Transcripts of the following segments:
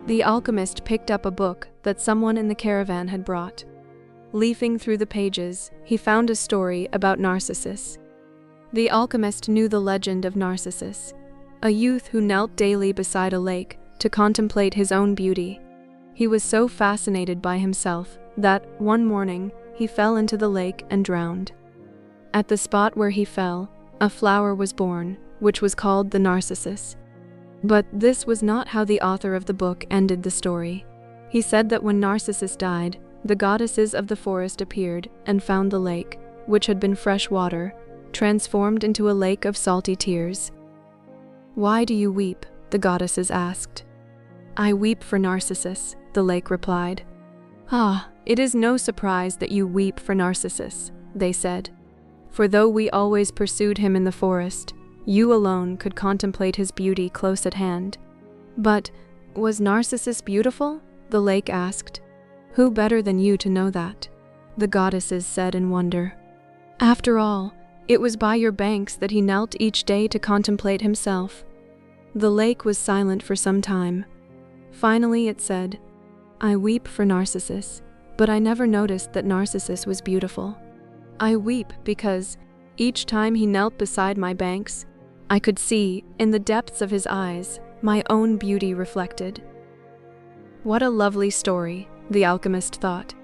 The alchemist picked up a book that someone in the caravan had brought. Leafing through the pages, he found a story about Narcissus. The alchemist knew the legend of Narcissus, a youth who knelt daily beside a lake to contemplate his own beauty. He was so fascinated by himself that, one morning, he fell into the lake and drowned. At the spot where he fell, a flower was born, which was called the Narcissus. But this was not how the author of the book ended the story. He said that when Narcissus died, the goddesses of the forest appeared and found the lake, which had been fresh water, transformed into a lake of salty tears. "Why do you weep?" the goddesses asked. "I weep for Narcissus," the lake replied. "Ah, it is no surprise that you weep for Narcissus," they said. "For though we always pursued him in the forest, you alone could contemplate his beauty close at hand." "But was Narcissus beautiful?" the lake asked. "Who better than you to know that?" the goddesses said in wonder. "After all, it was by your banks that he knelt each day to contemplate himself." The lake was silent for some time. Finally it said, "I weep for Narcissus, but I never noticed that Narcissus was beautiful. I weep because, each time he knelt beside my banks, I could see, in the depths of his eyes, my own beauty reflected." What a lovely story, the alchemist thought.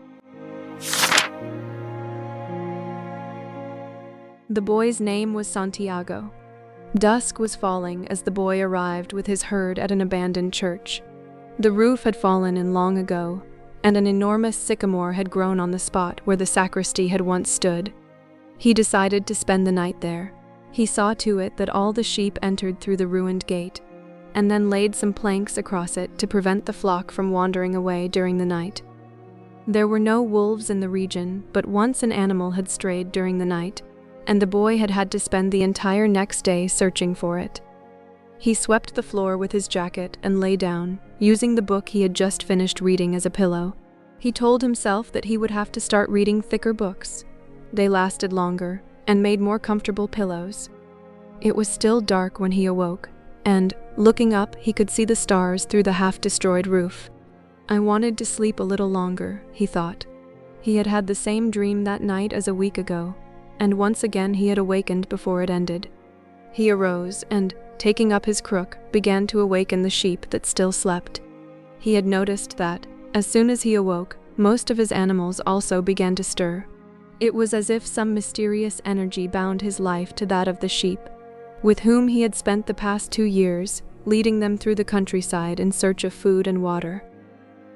The boy's name was Santiago. Dusk was falling as the boy arrived with his herd at an abandoned church. The roof had fallen in long ago, and an enormous sycamore had grown on the spot where the sacristy had once stood. He decided to spend the night there. He saw to it that all the sheep entered through the ruined gate, and then laid some planks across it to prevent the flock from wandering away during the night. There were no wolves in the region, but once an animal had strayed during the night, and the boy had had to spend the entire next day searching for it. He swept the floor with his jacket and lay down, using the book he had just finished reading as a pillow. He told himself that he would have to start reading thicker books. They lasted longer and made more comfortable pillows. It was still dark when he awoke, and, looking up, he could see the stars through the half-destroyed roof. "I wanted to sleep a little longer," he thought. He had had the same dream that night as a week ago, and once again he had awakened before it ended. He arose and, taking up his crook, began to awaken the sheep that still slept. He had noticed that, as soon as he awoke, most of his animals also began to stir. It was as if some mysterious energy bound his life to that of the sheep, with whom he had spent the past 2 years, leading them through the countryside in search of food and water.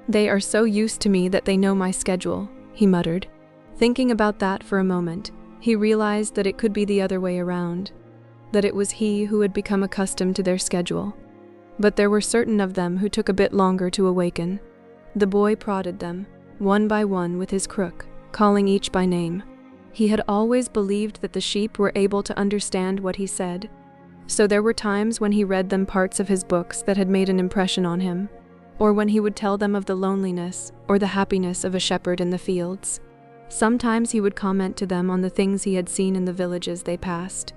"They are so used to me that they know my schedule," he muttered. Thinking about that for a moment, he realized that it could be the other way around, that it was he who had become accustomed to their schedule. But there were certain of them who took a bit longer to awaken. The boy prodded them, one by one with his crook, calling each by name. He had always believed that the sheep were able to understand what he said, so there were times when he read them parts of his books that had made an impression on him, or when he would tell them of the loneliness or the happiness of a shepherd in the fields. Sometimes he would comment to them on the things he had seen in the villages they passed.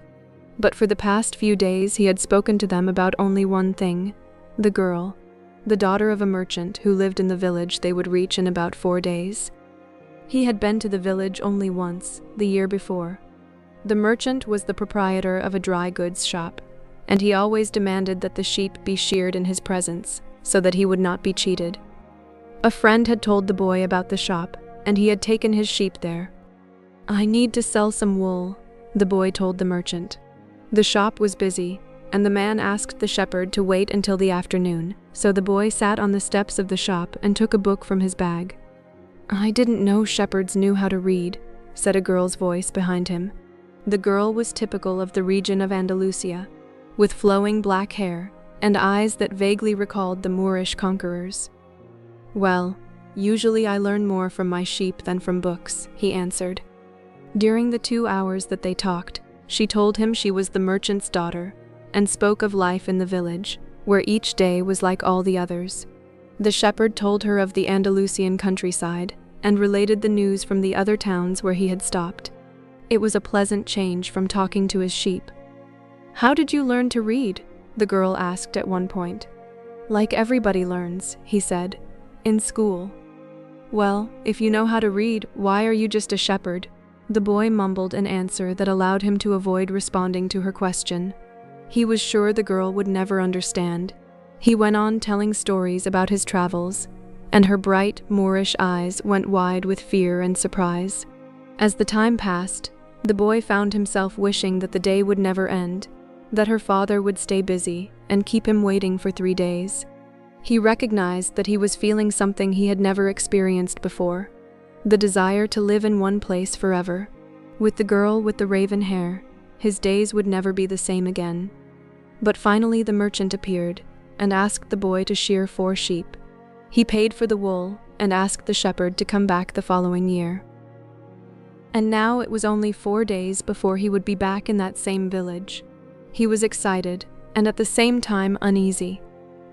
But for the past few days he had spoken to them about only one thing, the girl, the daughter of a merchant who lived in the village they would reach in about 4 days. He had been to the village only once, the year before. The merchant was the proprietor of a dry goods shop, and he always demanded that the sheep be sheared in his presence, so that he would not be cheated. A friend had told the boy about the shop, and he had taken his sheep there. "I need to sell some wool," the boy told the merchant. The shop was busy, and the man asked the shepherd to wait until the afternoon, so the boy sat on the steps of the shop and took a book from his bag. "I didn't know shepherds knew how to read," said a girl's voice behind him. The girl was typical of the region of Andalusia, with flowing black hair and eyes that vaguely recalled the Moorish conquerors. "Well, usually I learn more from my sheep than from books," he answered. During the 2 hours that they talked, she told him she was the merchant's daughter, and spoke of life in the village, where each day was like all the others. The shepherd told her of the Andalusian countryside, and related the news from the other towns where he had stopped. It was a pleasant change from talking to his sheep. "How did you learn to read?" the girl asked at one point. Like everybody learns, he said. In school. Well, if you know how to read, why are you just a shepherd? The boy mumbled an answer that allowed him to avoid responding to her question. He was sure the girl would never understand. He went on telling stories about his travels, and her bright, Moorish eyes went wide with fear and surprise. As the time passed, the boy found himself wishing that the day would never end, that her father would stay busy and keep him waiting for 3 days. He recognized that he was feeling something he had never experienced before, the desire to live in one place forever. With the girl with the raven hair, his days would never be the same again. But finally the merchant appeared and asked the boy to shear 4 sheep. He paid for the wool and asked the shepherd to come back the following year. And now it was only 4 days before he would be back in that same village. He was excited and at the same time uneasy.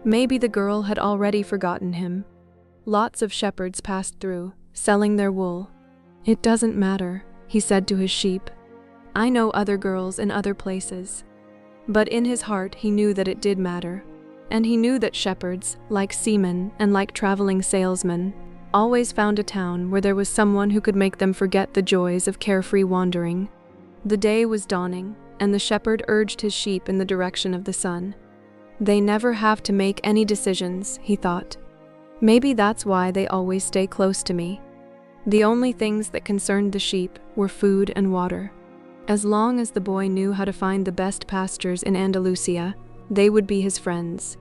Maybe the girl had already forgotten him. Lots of shepherds passed through, selling their wool. It doesn't matter, he said to his sheep. I know other girls in other places. But in his heart he knew that it did matter. And he knew that shepherds, like seamen and like traveling salesmen, always found a town where there was someone who could make them forget the joys of carefree wandering. The day was dawning, and the shepherd urged his sheep in the direction of the sun. They never have to make any decisions, he thought. Maybe that's why they always stay close to me. The only things that concerned the sheep were food and water. As long as the boy knew how to find the best pastures in Andalusia, they would be his friends.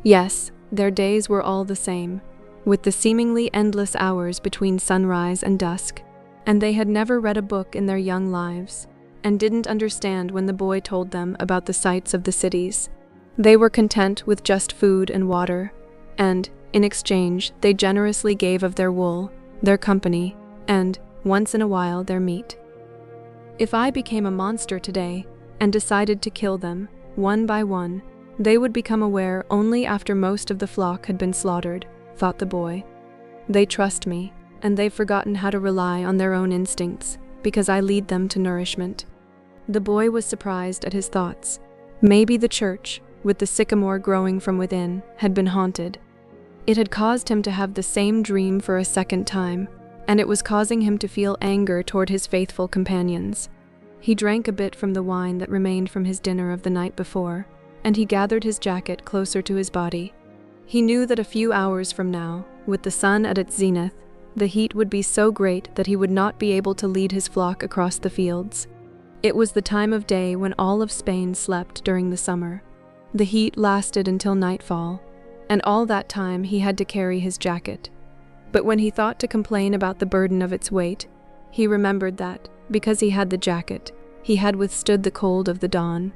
Yes, their days were all the same, with the seemingly endless hours between sunrise and dusk, and they had never read a book in their young lives, and didn't understand when the boy told them about the sights of the cities. They were content with just food and water, and, in exchange, they generously gave of their wool, their company, and, once in a while, their meat. If I became a monster today, and decided to kill them, one by one, they would become aware only after most of the flock had been slaughtered, thought the boy. They trust me, and they've forgotten how to rely on their own instincts, because I lead them to nourishment. The boy was surprised at his thoughts. Maybe the church, with the sycamore growing from within, had been haunted. It had caused him to have the same dream for a second time, and it was causing him to feel anger toward his faithful companions. He drank a bit from the wine that remained from his dinner of the night before, and he gathered his jacket closer to his body. He knew that a few hours from now, with the sun at its zenith, the heat would be so great that he would not be able to lead his flock across the fields. It was the time of day when all of Spain slept during the summer. The heat lasted until nightfall, and all that time he had to carry his jacket. But when he thought to complain about the burden of its weight, he remembered that, because he had the jacket, he had withstood the cold of the dawn.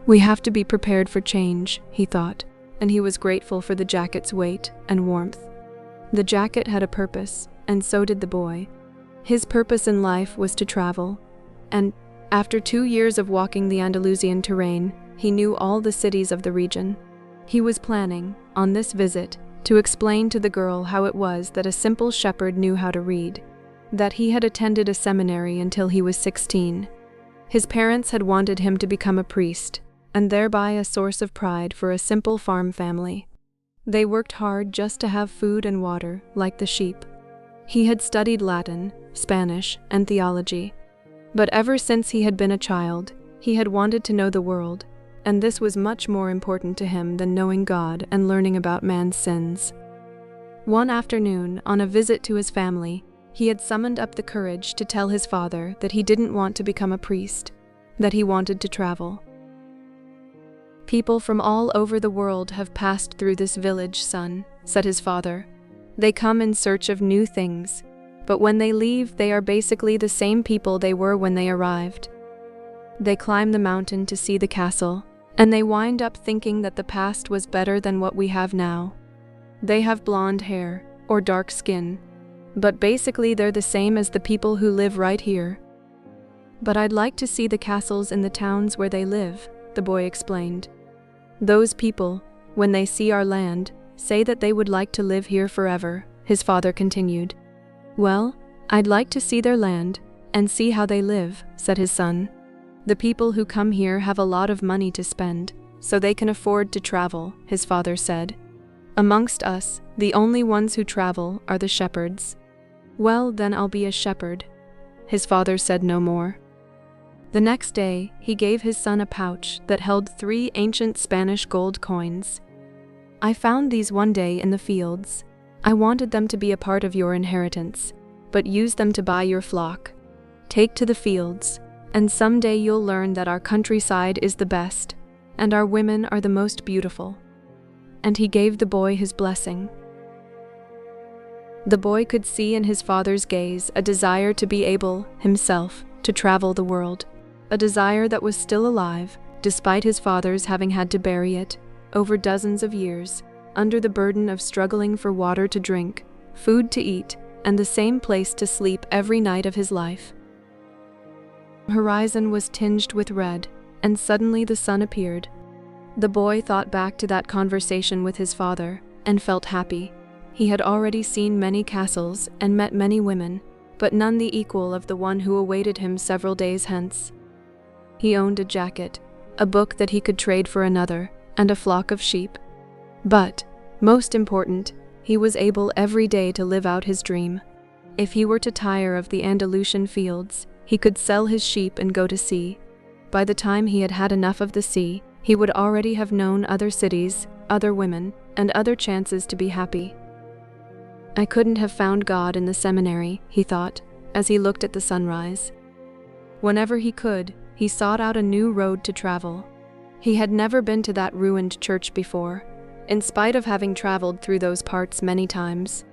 We have to be prepared for change, he thought, and he was grateful for the jacket's weight and warmth. The jacket had a purpose, and so did the boy. His purpose in life was to travel, and, after 2 years of walking the Andalusian terrain, he knew all the cities of the region. He was planning, on this visit, to explain to the girl how it was that a simple shepherd knew how to read, that he had attended a seminary until he was 16. His parents had wanted him to become a priest, and thereby a source of pride for a simple farm family. They worked hard just to have food and water, like the sheep. He had studied Latin, Spanish, and theology. But ever since he had been a child, he had wanted to know the world, and this was much more important to him than knowing God and learning about man's sins. One afternoon, on a visit to his family, he had summoned up the courage to tell his father that he didn't want to become a priest, that he wanted to travel. People from all over the world have passed through this village, son, said his father. They come in search of new things, but when they leave, they are basically the same people they were when they arrived. They climb the mountain to see the castle, and they wind up thinking that the past was better than what we have now. They have blonde hair, or dark skin, but basically they're the same as the people who live right here. But I'd like to see the castles in the towns where they live, the boy explained. Those people, when they see our land, say that they would like to live here forever, his father continued. Well, I'd like to see their land, and see how they live, said his son. The people who come here have a lot of money to spend, so they can afford to travel, his father said. Amongst us, the only ones who travel are the shepherds. Well, then I'll be a shepherd. His father said no more. The next day, he gave his son a pouch that held 3 ancient Spanish gold coins. I found these one day in the fields. I wanted them to be a part of your inheritance, but use them to buy your flock. Take to the fields, and someday you'll learn that our countryside is the best, and our women are the most beautiful. And he gave the boy his blessing. The boy could see in his father's gaze a desire to be able, himself, to travel the world, a desire that was still alive, despite his father's having had to bury it, over dozens of years, under the burden of struggling for water to drink, food to eat, and the same place to sleep every night of his life. The horizon was tinged with red, and suddenly the sun appeared. The boy thought back to that conversation with his father, and felt happy. He had already seen many castles and met many women, but none the equal of the one who awaited him several days hence. He owned a jacket, a book that he could trade for another, and a flock of sheep. But, most important, he was able every day to live out his dream. If he were to tire of the Andalusian fields, he could sell his sheep and go to sea. By the time he had had enough of the sea, he would already have known other cities, other women, and other chances to be happy. I couldn't have found God in the seminary, he thought, as he looked at the sunrise. Whenever he could, he sought out a new road to travel. He had never been to that ruined church before, in spite of having traveled through those parts many times.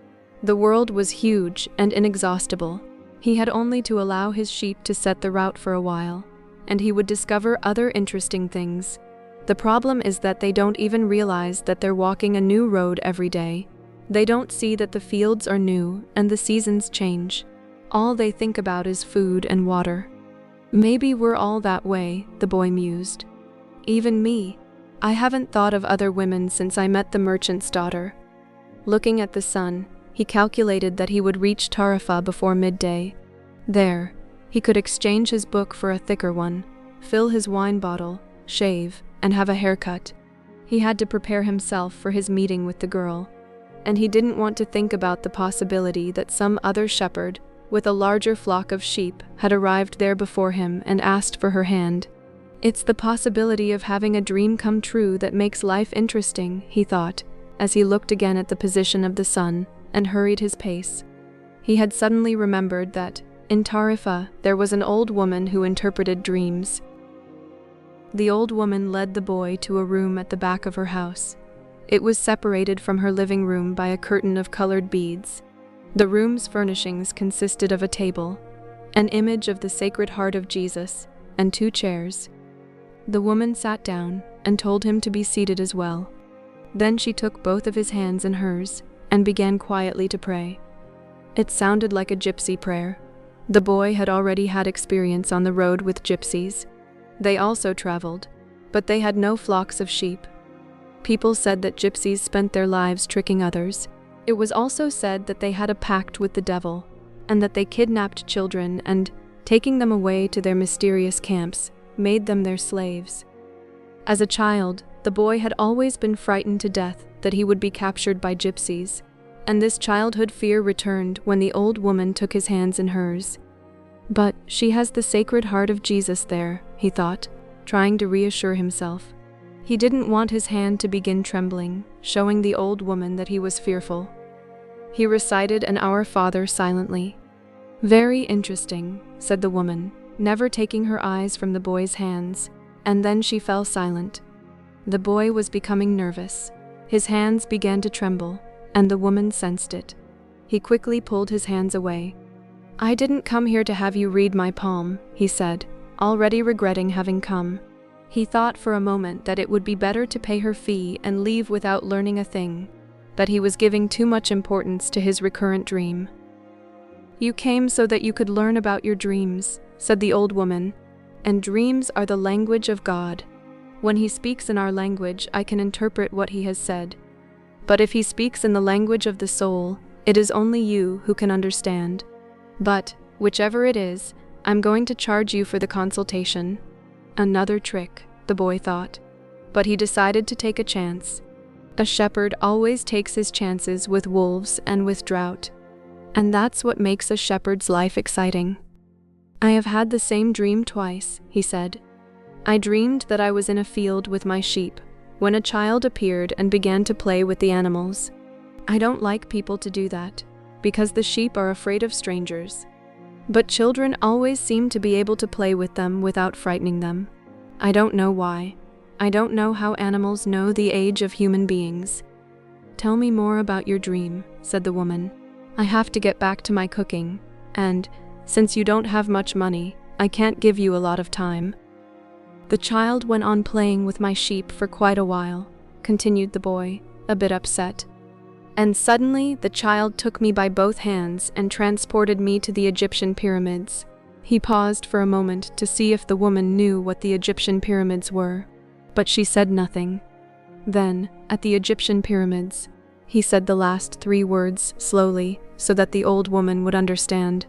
The world was huge and inexhaustible. He had only to allow his sheep to set the route for a while, and he would discover other interesting things. The problem is that they don't even realize that they're walking a new road every day. They don't see that the fields are new and the seasons change. All they think about is food and water. Maybe we're all that way, the boy mused. Even me. I haven't thought of other women since I met the merchant's daughter. Looking at the sun, he calculated that he would reach Tarifa before midday. There, he could exchange his book for a thicker one, fill his wine bottle, shave, and have a haircut. He had to prepare himself for his meeting with the girl, and he didn't want to think about the possibility that some other shepherd, with a larger flock of sheep, had arrived there before him and asked for her hand. It's the possibility of having a dream come true that makes life interesting, he thought, as he looked again at the position of the sun and hurried his pace. He had suddenly remembered that, in Tarifa, there was an old woman who interpreted dreams. The old woman led the boy to a room at the back of her house. It was separated from her living room by a curtain of colored beads. The room's furnishings consisted of a table, an image of the Sacred Heart of Jesus, and 2 chairs. The woman sat down and told him to be seated as well. Then she took both of his hands in hers and began quietly to pray. It sounded like a gypsy prayer. The boy had already had experience on the road with gypsies. They also traveled, but they had no flocks of sheep. People said that gypsies spent their lives tricking others. It was also said that they had a pact with the devil, and that they kidnapped children and, taking them away to their mysterious camps, made them their slaves. As a child, the boy had always been frightened to death that he would be captured by gypsies, and this childhood fear returned when the old woman took his hands in hers. But she has the Sacred Heart of Jesus there, he thought, trying to reassure himself. He didn't want his hand to begin trembling, showing the old woman that he was fearful. He recited an Our Father silently. Very interesting, said the woman, never taking her eyes from the boy's hands, and then she fell silent. The boy was becoming nervous. His hands began to tremble, and the woman sensed it. He quickly pulled his hands away. I didn't come here to have you read my palm, he said, already regretting having come. He thought for a moment that it would be better to pay her fee and leave without learning a thing, that he was giving too much importance to his recurrent dream. You came so that you could learn about your dreams, said the old woman, and dreams are the language of God. When he speaks in our language, I can interpret what he has said. But if he speaks in the language of the soul, it is only you who can understand. But, whichever it is, I'm going to charge you for the consultation. Another trick, the boy thought. but he decided to take a chance. A shepherd always takes his chances with wolves and with drought. And that's what makes a shepherd's life exciting. "I have had the same dream twice," he said. "I dreamed that I was in a field with my sheep, when a child appeared and began to play with the animals. I don't like people to do that, because the sheep are afraid of strangers. But children always seem to be able to play with them without frightening them. I don't know why. I don't know how animals know the age of human beings." "Tell me more about your dream," said the woman. "I have to get back to my cooking, and, since you don't have much money, I can't give you a lot of time." "The child went on playing with my sheep for quite a while," continued the boy, a bit upset. "And suddenly the child took me by both hands and transported me to the Egyptian pyramids." He paused for a moment to see if the woman knew what the Egyptian pyramids were, but she said nothing. Then, at the Egyptian pyramids, he said the last 3 words slowly so that the old woman would understand.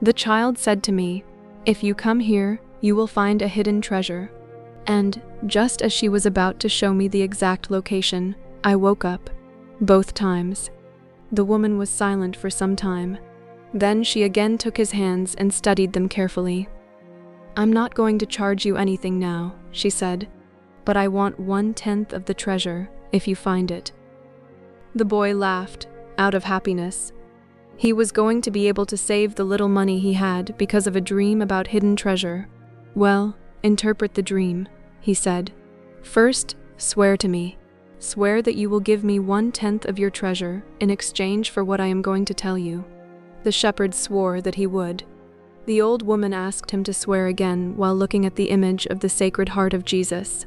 "The child said to me, 'If you come here, you will find a hidden treasure.' And, just as she was about to show me the exact location, I woke up. Both times." The woman was silent for some time. Then she again took his hands and studied them carefully. "I'm not going to charge you anything now," she said, "but I want 1/10 of the treasure, if you find it." The boy laughed, out of happiness. He was going to be able to save the little money he had because of a dream about hidden treasure. "Well, interpret the dream," he said. "First, swear to me. Swear that you will give me 1/10 of your treasure in exchange for what I am going to tell you." The shepherd swore that he would. The old woman asked him to swear again while looking at the image of the Sacred Heart of Jesus.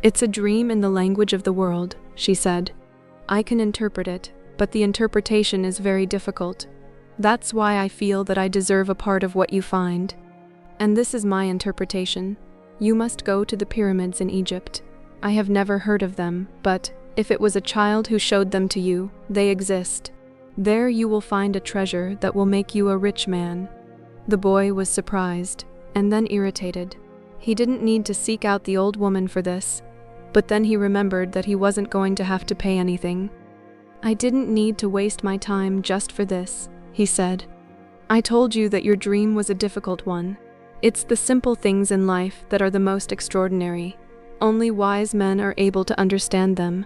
"It's a dream in the language of the world," she said. "I can interpret it, but the interpretation is very difficult. That's why I feel that I deserve a part of what you find. And this is my interpretation. You must go to the pyramids in Egypt. I have never heard of them, but, if it was a child who showed them to you, they exist. There you will find a treasure that will make you a rich man." The boy was surprised, and then irritated. He didn't need to seek out the old woman for this, but then he remembered that he wasn't going to have to pay anything. "I didn't need to waste my time just for this," he said. "I told you that your dream was a difficult one. It's the simple things in life that are the most extraordinary. Only wise men are able to understand them.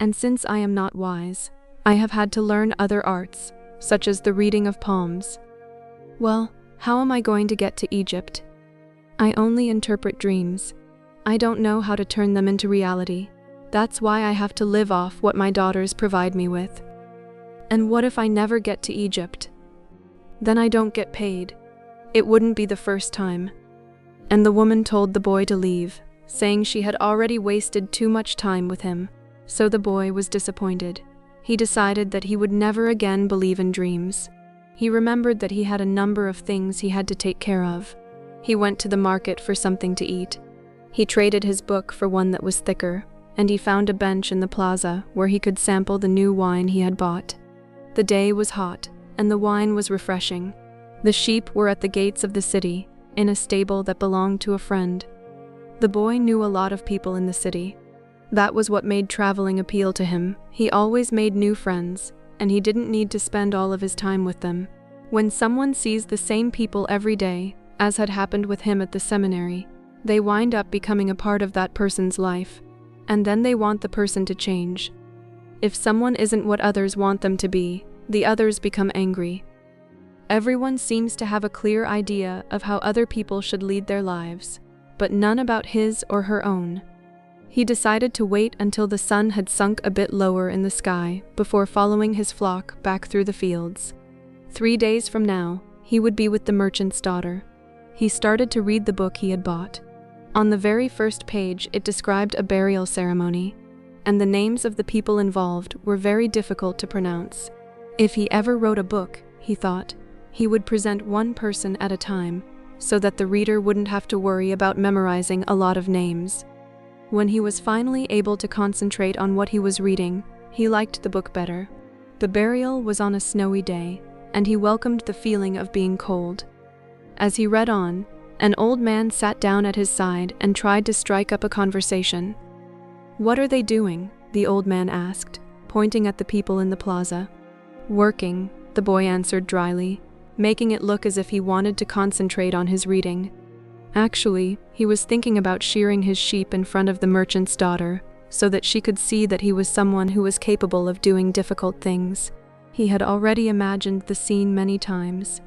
And since I am not wise, I have had to learn other arts, such as the reading of palms. Well, how am I going to get to Egypt? I only interpret dreams. I don't know how to turn them into reality. That's why I have to live off what my daughters provide me with. And what if I never get to Egypt? Then I don't get paid. It wouldn't be the first time." And the woman told the boy to leave, saying she had already wasted too much time with him. So the boy was disappointed. He decided that he would never again believe in dreams. He remembered that he had a number of things he had to take care of. He went to the market for something to eat. He traded his book for one that was thicker, and he found a bench in the plaza where he could sample the new wine he had bought. The day was hot, and the wine was refreshing. The sheep were at the gates of the city, in a stable that belonged to a friend. The boy knew a lot of people in the city. That was what made traveling appeal to him. He always made new friends, and he didn't need to spend all of his time with them. When someone sees the same people every day, as had happened with him at the seminary, they wind up becoming a part of that person's life, and then they want the person to change. If someone isn't what others want them to be, the others become angry. Everyone seems to have a clear idea of how other people should lead their lives, but none about his or her own. He decided to wait until the sun had sunk a bit lower in the sky before following his flock back through the fields. 3 days from now, he would be with the merchant's daughter. He started to read the book he had bought. On the very first page, it described a burial ceremony, and the names of the people involved were very difficult to pronounce. If he ever wrote a book, he thought, he would present one person at a time, so that the reader wouldn't have to worry about memorizing a lot of names. When he was finally able to concentrate on what he was reading, he liked the book better. The burial was on a snowy day, and he welcomed the feeling of being cold. As he read on, an old man sat down at his side and tried to strike up a conversation. "What are they doing?" the old man asked, pointing at the people in the plaza. "Working," the boy answered dryly, making it look as if he wanted to concentrate on his reading. Actually, he was thinking about shearing his sheep in front of the merchant's daughter, so that she could see that he was someone who was capable of doing difficult things. He had already imagined the scene many times.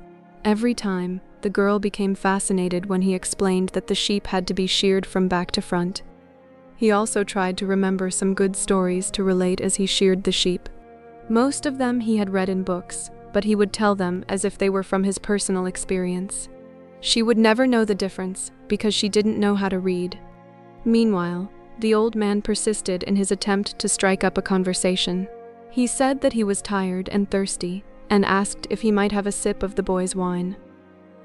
Every time, the girl became fascinated when he explained that the sheep had to be sheared from back to front. He also tried to remember some good stories to relate as he sheared the sheep. Most of them he had read in books, but he would tell them as if they were from his personal experience. She would never know the difference because she didn't know how to read. Meanwhile, the old man persisted in his attempt to strike up a conversation. He said that he was tired and thirsty, and asked if he might have a sip of the boy's wine.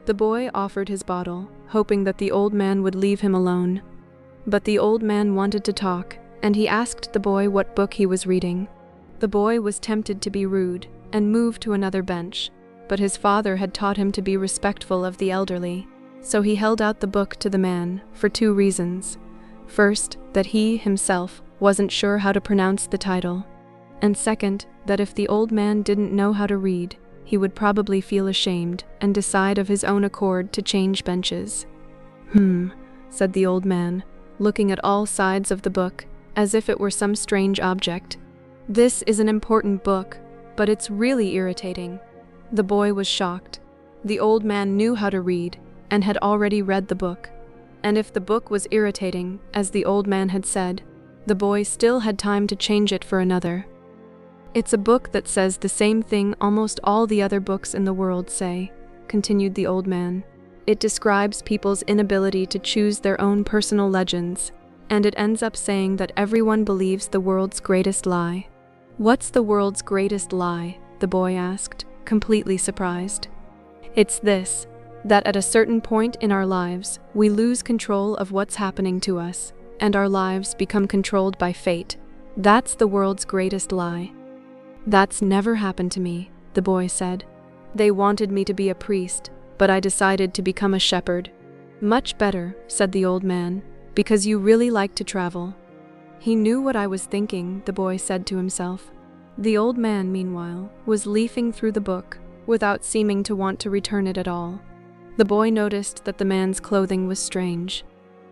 The boy offered his bottle, hoping that the old man would leave him alone. But the old man wanted to talk, and he asked the boy what book he was reading. The boy was tempted to be rude, and moved to another bench, but his father had taught him to be respectful of the elderly, so he held out the book to the man for 2 reasons. First, that he, himself, wasn't sure how to pronounce the title, and second, that if the old man didn't know how to read, he would probably feel ashamed and decide of his own accord to change benches. Said the old man, looking at all sides of the book, as if it were some strange object. "This is an important book, but it's really irritating." The boy was shocked. The old man knew how to read, and had already read the book. And if the book was irritating, as the old man had said, the boy still had time to change it for another. "It's a book that says the same thing almost all the other books in the world say," continued the old man. "It describes people's inability to choose their own personal legends, and it ends up saying that everyone believes the world's greatest lie." "What's the world's greatest lie?" the boy asked, completely surprised. "It's this, that at a certain point in our lives, we lose control of what's happening to us, and our lives become controlled by fate. That's the world's greatest lie." "That's never happened to me," the boy said. "They wanted me to be a priest, but I decided to become a shepherd." "Much better," said the old man, "because you really like to travel." "He knew what I was thinking," the boy said to himself. The old man, meanwhile, was leafing through the book, without seeming to want to return it at all. The boy noticed that the man's clothing was strange.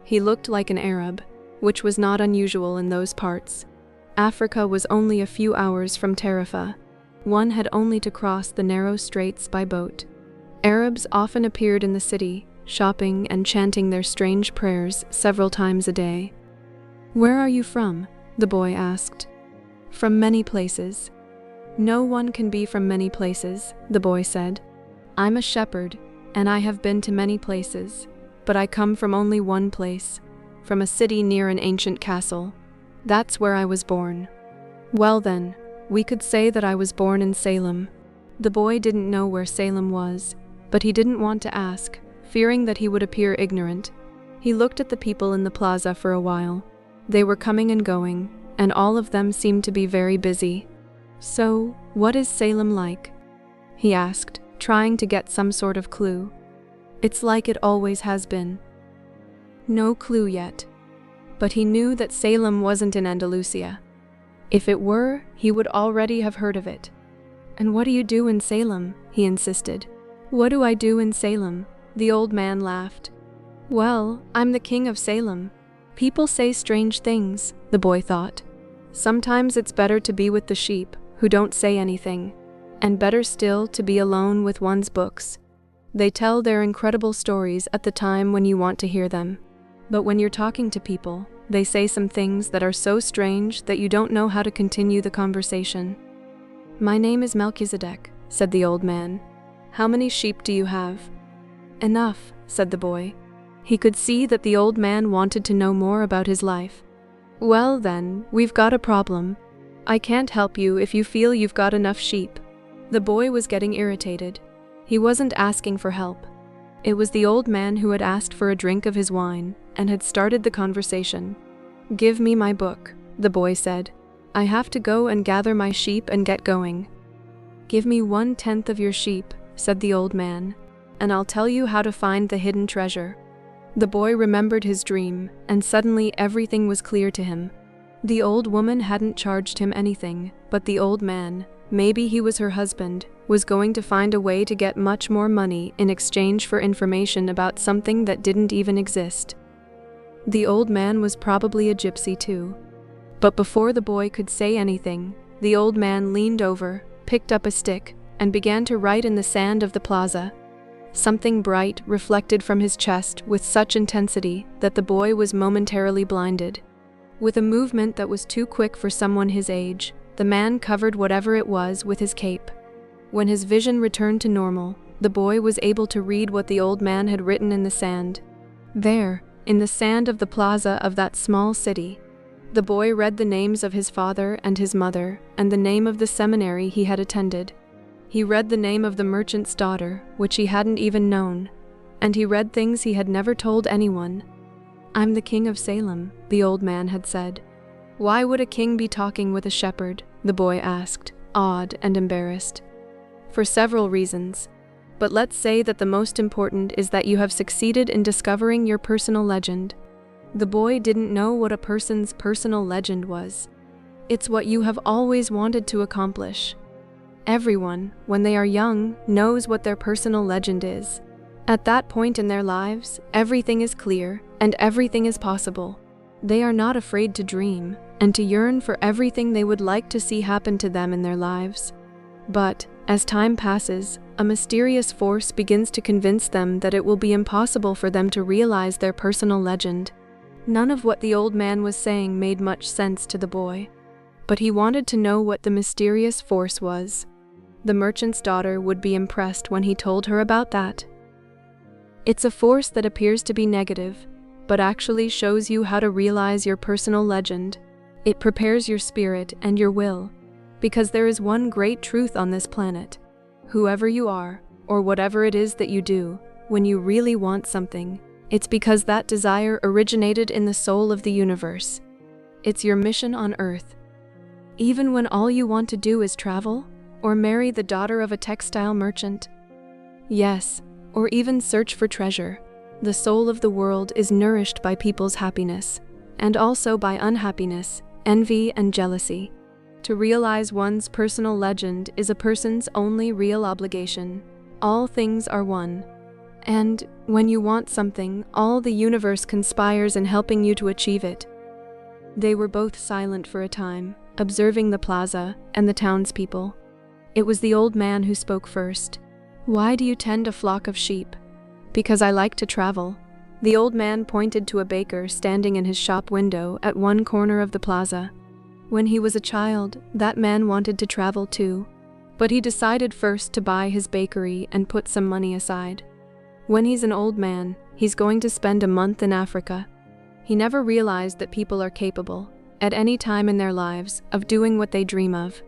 He looked like an Arab, which was not unusual in those parts. Africa was only a few hours from Tarifa. One had only to cross the narrow straits by boat. Arabs often appeared in the city, shopping and chanting their strange prayers several times a day. "Where are you from?" the boy asked. "From many places." "No one can be from many places," the boy said. "I'm a shepherd, and I have been to many places, but I come from only one place, from a city near an ancient castle. That's where I was born." "Well then, we could say that I was born in Salem." The boy didn't know where Salem was, but he didn't want to ask, fearing that he would appear ignorant. He looked at the people in the plaza for a while. They were coming and going, and all of them seemed to be very busy. "So, what is Salem like?" he asked, trying to get some sort of clue. "It's like it always has been." No clue yet. But he knew that Salem wasn't in Andalusia. If it were, he would already have heard of it. "And what do you do in Salem?" he insisted. "What do I do in Salem?" The old man laughed. "Well, I'm the king of Salem." People say strange things, the boy thought. Sometimes it's better to be with the sheep, who don't say anything, and better still to be alone with one's books. They tell their incredible stories at the time when you want to hear them. But when you're talking to people, they say some things that are so strange that you don't know how to continue the conversation. "My name is Melchizedek," said the old man. "How many sheep do you have?" "Enough," said the boy. He could see that the old man wanted to know more about his life. "Well then, we've got a problem. I can't help you if you feel you've got enough sheep." The boy was getting irritated. He wasn't asking for help. It was the old man who had asked for a drink of his wine, and had started the conversation. "Give me my book," the boy said. "I have to go and gather my sheep and get going." "Give me 1/10 of your sheep," said the old man, "and I'll tell you how to find the hidden treasure." The boy remembered his dream, and suddenly everything was clear to him. The old woman hadn't charged him anything, but the old man, maybe he was her husband, was going to find a way to get much more money in exchange for information about something that didn't even exist. The old man was probably a gypsy too. But before the boy could say anything, the old man leaned over, picked up a stick, and began to write in the sand of the plaza. Something bright reflected from his chest with such intensity that the boy was momentarily blinded. With a movement that was too quick for someone his age, the man covered whatever it was with his cape. When his vision returned to normal, the boy was able to read what the old man had written in the sand. There, in the sand of the plaza of that small city, the boy read the names of his father and his mother, and the name of the seminary he had attended. He read the name of the merchant's daughter, which he hadn't even known, and he read things he had never told anyone. "I'm the king of Salem," the old man had said. "Why would a king be talking with a shepherd?" the boy asked, awed and embarrassed. "For several reasons. But let's say that the most important is that you have succeeded in discovering your personal legend." The boy didn't know what a person's personal legend was. It's what you have always wanted to accomplish. Everyone, when they are young, knows what their personal legend is. At that point in their lives, everything is clear and everything is possible. They are not afraid to dream and to yearn for everything they would like to see happen to them in their lives. But, as time passes, a mysterious force begins to convince them that it will be impossible for them to realize their personal legend. None of what the old man was saying made much sense to the boy, but he wanted to know what the mysterious force was. The merchant's daughter would be impressed when he told her about that. It's a force that appears to be negative, but actually shows you how to realize your personal legend. It prepares your spirit and your will, because there is one great truth on this planet. Whoever you are, or whatever it is that you do, when you really want something, it's because that desire originated in the soul of the universe. It's your mission on Earth. Even when all you want to do is travel, or marry the daughter of a textile merchant. Yes, or even search for treasure. The soul of the world is nourished by people's happiness, and also by unhappiness, envy, and jealousy. To realize one's personal legend is a person's only real obligation. All things are one. And, when you want something, all the universe conspires in helping you to achieve it. They were both silent for a time, observing the plaza and the townspeople. It was the old man who spoke first. "Why do you tend a flock of sheep?" "Because I like to travel." The old man pointed to a baker standing in his shop window at one corner of the plaza. When he was a child, that man wanted to travel too, but he decided first to buy his bakery and put some money aside. When he's an old man, he's going to spend a month in Africa. He never realized that people are capable, at any time in their lives, of doing what they dream of.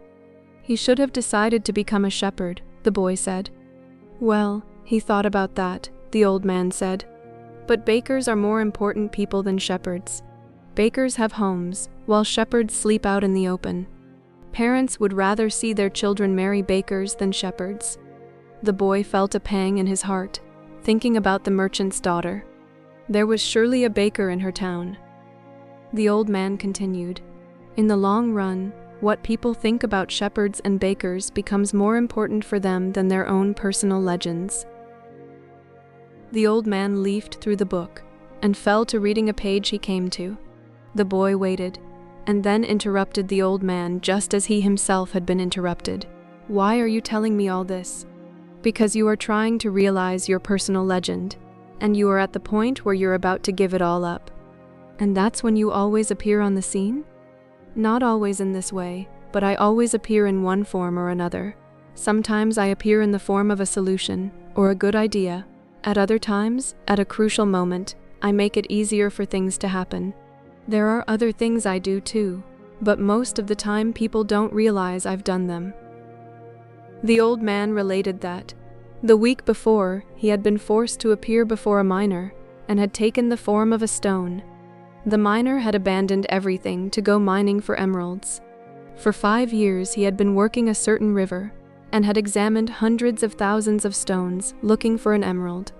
He should have decided to become a shepherd, the boy said. Well, he thought about that, the old man said. But bakers are more important people than shepherds. Bakers have homes, while shepherds sleep out in the open. Parents would rather see their children marry bakers than shepherds. The boy felt a pang in his heart, thinking about the merchant's daughter. There was surely a baker in her town. The old man continued, "In the long run, what people think about shepherds and bakers becomes more important for them than their own personal legends." The old man leafed through the book and fell to reading a page he came to. The boy waited, and then interrupted the old man just as he himself had been interrupted. "Why are you telling me all this?" "Because you are trying to realize your personal legend, and you are at the point where you're about to give it all up." "And that's when you always appear on the scene?" "Not always in this way, but I always appear in one form or another. Sometimes I appear in the form of a solution, or a good idea. At other times, at a crucial moment, I make it easier for things to happen. There are other things I do too, but most of the time people don't realize I've done them." The old man related that, the week before, he had been forced to appear before a miner, and had taken the form of a stone. The miner had abandoned everything to go mining for emeralds. For 5 years he had been working a certain river, and had examined hundreds of thousands of stones looking for an emerald.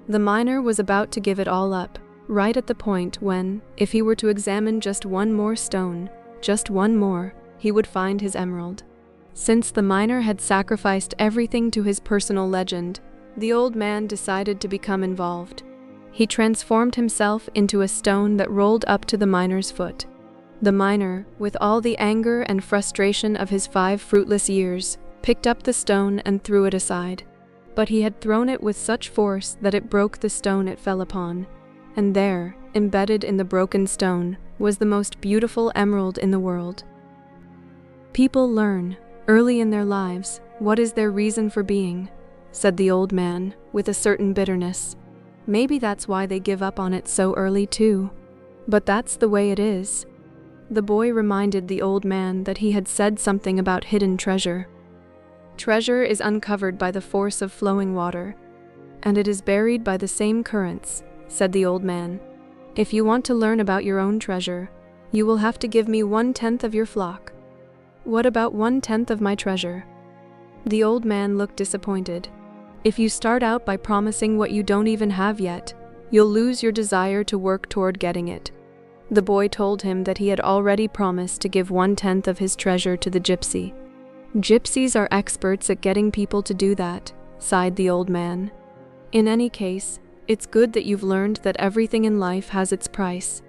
The miner was about to give it all up, right at the point when, if he were to examine just one more stone, just one more, he would find his emerald. Since the miner had sacrificed everything to his personal legend, the old man decided to become involved. He transformed himself into a stone that rolled up to the miner's foot. The miner, with all the anger and frustration of his 5 fruitless years, picked up the stone and threw it aside. But he had thrown it with such force that it broke the stone it fell upon. And there, embedded in the broken stone, was the most beautiful emerald in the world. People learn, early in their lives, what is their reason for being, said the old man, with a certain bitterness. Maybe that's why they give up on it so early too. But that's the way it is. The boy reminded the old man that he had said something about hidden treasure. Treasure is uncovered by the force of flowing water, and it is buried by the same currents, said the old man. If you want to learn about your own treasure, you will have to give me 1/10 of your flock. What about 1/10 of my treasure? The old man looked disappointed. If you start out by promising what you don't even have yet, you'll lose your desire to work toward getting it. The boy told him that he had already promised to give 1/10 of his treasure to the gypsy. Gypsies are experts at getting people to do that, sighed the old man. In any case, it's good that you've learned that everything in life has its price.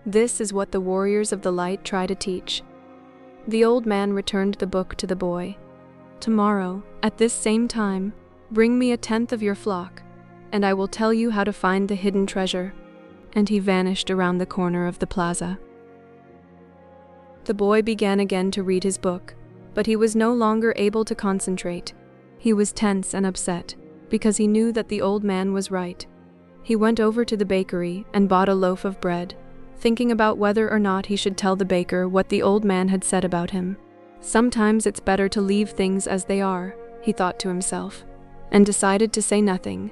This is what the warriors of the light try to teach. The old man returned the book to the boy. Tomorrow, at this same time, bring me 1/10 of your flock, and I will tell you how to find the hidden treasure. And he vanished around the corner of the plaza. The boy began again to read his book, but he was no longer able to concentrate. He was tense and upset, because he knew that the old man was right. He went over to the bakery and bought a loaf of bread, thinking about whether or not he should tell the baker what the old man had said about him. Sometimes it's better to leave things as they are, he thought to himself, and decided to say nothing.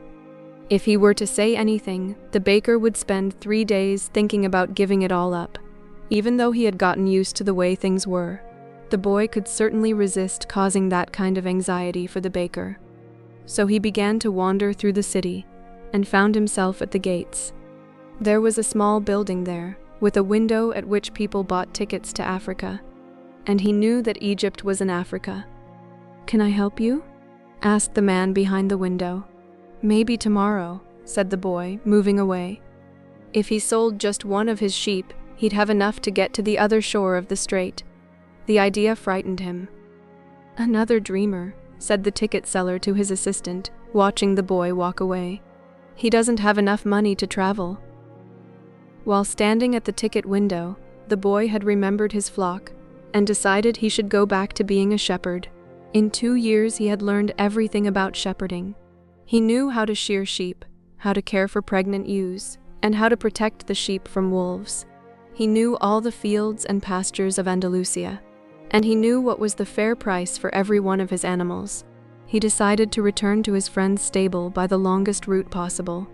If he were to say anything, the baker would spend 3 days thinking about giving it all up. Even though he had gotten used to the way things were, the boy could certainly resist causing that kind of anxiety for the baker. So he began to wander through the city, and found himself at the gates. There was a small building there, with a window at which people bought tickets to Africa. And he knew that Egypt was in Africa. "Can I help you?" asked the man behind the window. "Maybe tomorrow," said the boy, moving away. If he sold just one of his sheep, he'd have enough to get to the other shore of the strait. The idea frightened him. "Another dreamer," said the ticket seller to his assistant, watching the boy walk away. "He doesn't have enough money to travel." While standing at the ticket window, the boy had remembered his flock, and decided he should go back to being a shepherd. In 2 years he had learned everything about shepherding. He knew how to shear sheep, how to care for pregnant ewes, and how to protect the sheep from wolves. He knew all the fields and pastures of Andalusia, and he knew what was the fair price for every one of his animals. He decided to return to his friend's stable by the longest route possible.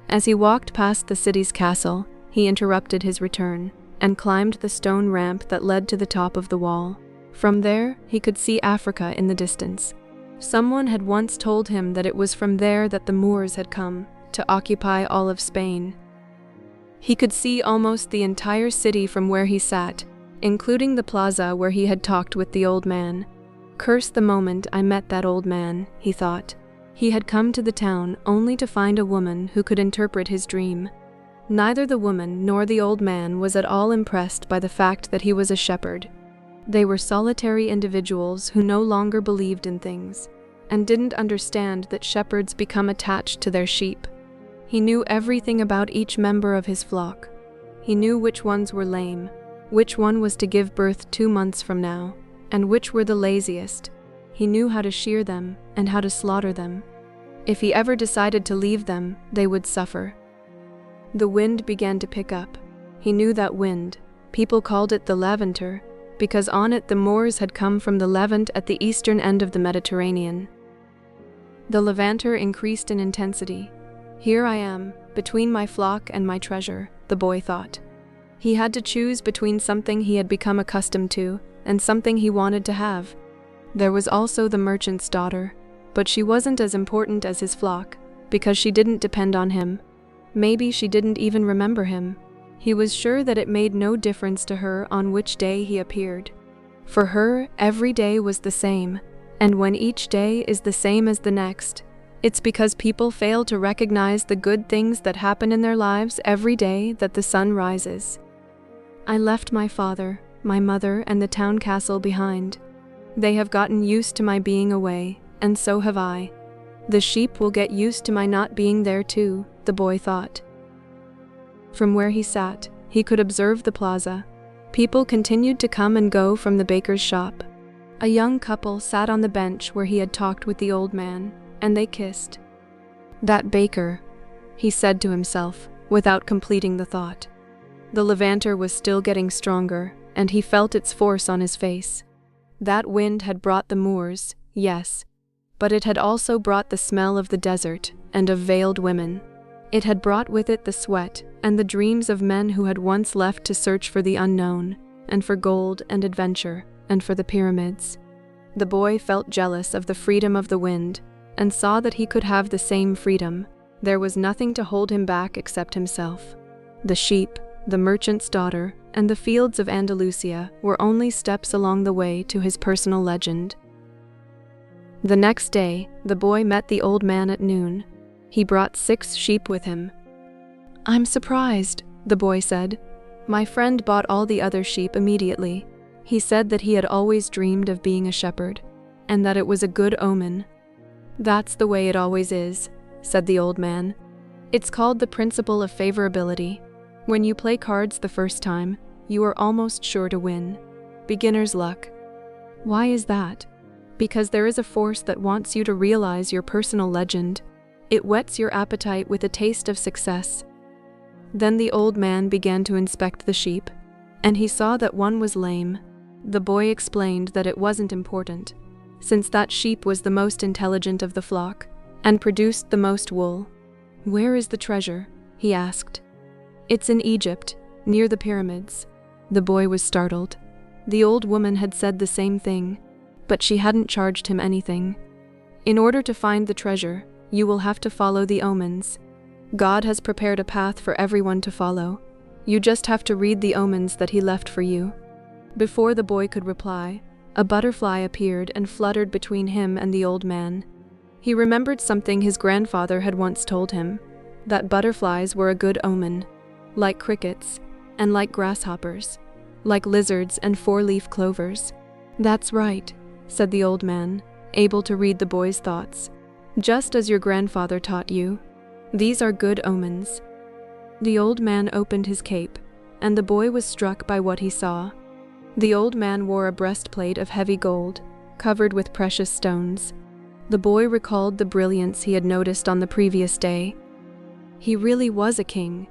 As he walked past the city's castle, he interrupted his return, and climbed the stone ramp that led to the top of the wall. From there, he could see Africa in the distance. Someone had once told him that it was from there that the Moors had come, to occupy all of Spain. He could see almost the entire city from where he sat, including the plaza where he had talked with the old man. Curse the moment I met that old man, he thought. He had come to the town only to find a woman who could interpret his dream. Neither the woman nor the old man was at all impressed by the fact that he was a shepherd. They were solitary individuals who no longer believed in things, and didn't understand that shepherds become attached to their sheep. He knew everything about each member of his flock. He knew which ones were lame, which one was to give birth 2 months from now, and which were the laziest. He knew how to shear them and how to slaughter them. If he ever decided to leave them, they would suffer. The wind began to pick up. He knew that wind. People called it the Levanter, because on it the Moors had come from the Levant at the eastern end of the Mediterranean. The Levanter increased in intensity. Here I am, between my flock and my treasure, the boy thought. He had to choose between something he had become accustomed to and something he wanted to have. There was also the merchant's daughter, but she wasn't as important as his flock, because she didn't depend on him. Maybe she didn't even remember him. He was sure that it made no difference to her on which day he appeared. For her, every day was the same, and when each day is the same as the next, it's because people fail to recognize the good things that happen in their lives every day that the sun rises. I left my father, my mother, and the town castle behind. They have gotten used to my being away, and so have I. The sheep will get used to my not being there too, the boy thought. From where he sat, he could observe the plaza. People continued to come and go from the baker's shop. A young couple sat on the bench where he had talked with the old man, and they kissed. That baker, he said to himself, without completing the thought. The levanter was still getting stronger, and he felt its force on his face. That wind had brought the moors, yes, but it had also brought the smell of the desert and of veiled women. It had brought with it the sweat and the dreams of men who had once left to search for the unknown, and for gold and adventure, and for the pyramids. The boy felt jealous of the freedom of the wind, and saw that he could have the same freedom. There was nothing to hold him back except himself. The sheep, the merchant's daughter, and the fields of Andalusia were only steps along the way to his personal legend. The next day, the boy met the old man at noon. He brought 6 sheep with him. "I'm surprised," the boy said. "My friend bought all the other sheep immediately. He said that he had always dreamed of being a shepherd, and that it was a good omen." "That's the way it always is," said the old man. "It's called the principle of favorability. When you play cards the first time, you are almost sure to win. Beginner's luck." "Why is that?" "Because there is a force that wants you to realize your personal legend. It whets your appetite with a taste of success." Then the old man began to inspect the sheep, and he saw that one was lame. The boy explained that it wasn't important, since that sheep was the most intelligent of the flock, and produced the most wool. "Where is the treasure?" he asked. "It's in Egypt, near the pyramids." The boy was startled. The old woman had said the same thing, but she hadn't charged him anything. "In order to find the treasure, you will have to follow the omens. God has prepared a path for everyone to follow. You just have to read the omens that he left for you." Before the boy could reply, a butterfly appeared and fluttered between him and the old man. He remembered something his grandfather had once told him, that butterflies were a good omen, like crickets, and like grasshoppers, like lizards and 4-leaf clovers. "That's right," said the old man, able to read the boy's thoughts. "Just as your grandfather taught you. These are good omens." The old man opened his cape, and the boy was struck by what he saw. The old man wore a breastplate of heavy gold, covered with precious stones. The boy recalled the brilliance he had noticed on the previous day. He really was a king.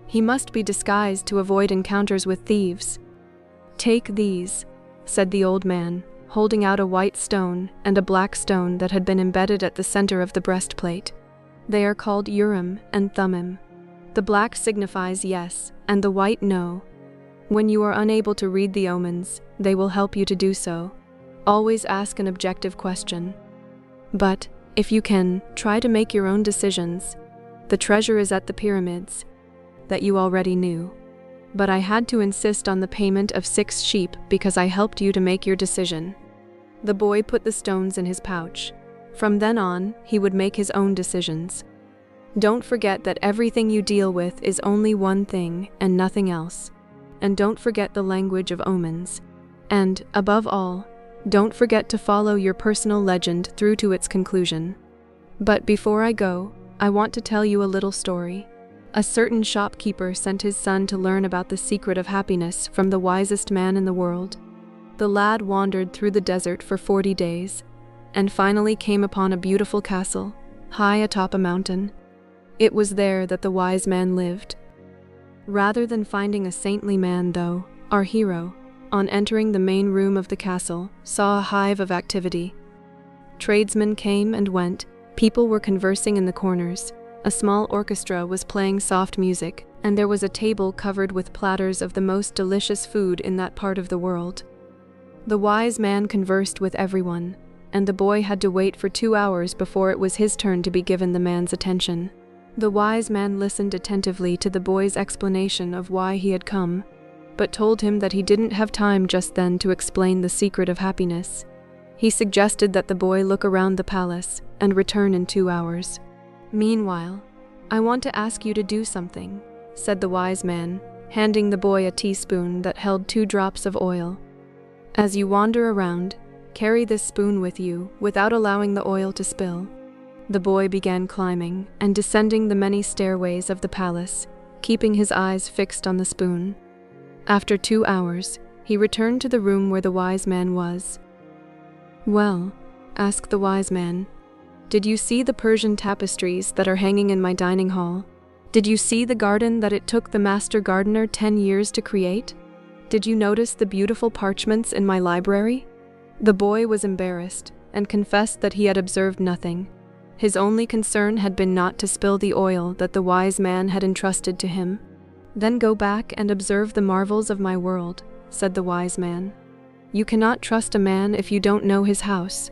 He must be disguised to avoid encounters with thieves. "Take these," said the old man, holding out a white stone and a black stone that had been embedded at the center of the breastplate. "They are called Urim and Thummim. The black signifies yes, and the white no. When you are unable to read the omens, they will help you to do so. Always ask an objective question. But, if you can, try to make your own decisions. The treasure is at the pyramids." That you already knew. "But I had to insist on the payment of 6 sheep because I helped you to make your decision." The boy put the stones in his pouch. From then on, he would make his own decisions. "Don't forget that everything you deal with is only one thing and nothing else. And don't forget the language of omens. And, above all, don't forget to follow your personal legend through to its conclusion. But before I go, I want to tell you a little story. A certain shopkeeper sent his son to learn about the secret of happiness from the wisest man in the world. The lad wandered through the desert for 40 days, and finally came upon a beautiful castle, high atop a mountain. It was there that the wise man lived. Rather than finding a saintly man, though, our hero, on entering the main room of the castle, saw a hive of activity. Tradesmen came and went, people were conversing in the corners, a small orchestra was playing soft music, and there was a table covered with platters of the most delicious food in that part of the world. The wise man conversed with everyone, and the boy had to wait for 2 hours before it was his turn to be given the man's attention. The wise man listened attentively to the boy's explanation of why he had come, but told him that he didn't have time just then to explain the secret of happiness. He suggested that the boy look around the palace and return in 2 hours. "Meanwhile, I want to ask you to do something," said the wise man, handing the boy a teaspoon that held 2 drops of oil. "As you wander around, carry this spoon with you without allowing the oil to spill." The boy began climbing and descending the many stairways of the palace, keeping his eyes fixed on the spoon. After 2 hours, he returned to the room where the wise man was. "Well," asked the wise man, "did you see the Persian tapestries that are hanging in my dining hall? Did you see the garden that it took the master gardener 10 years to create? Did you notice the beautiful parchments in my library?" The boy was embarrassed and confessed that he had observed nothing. His only concern had been not to spill the oil that the wise man had entrusted to him. "Then go back and observe the marvels of my world," said the wise man. "You cannot trust a man if you don't know his house."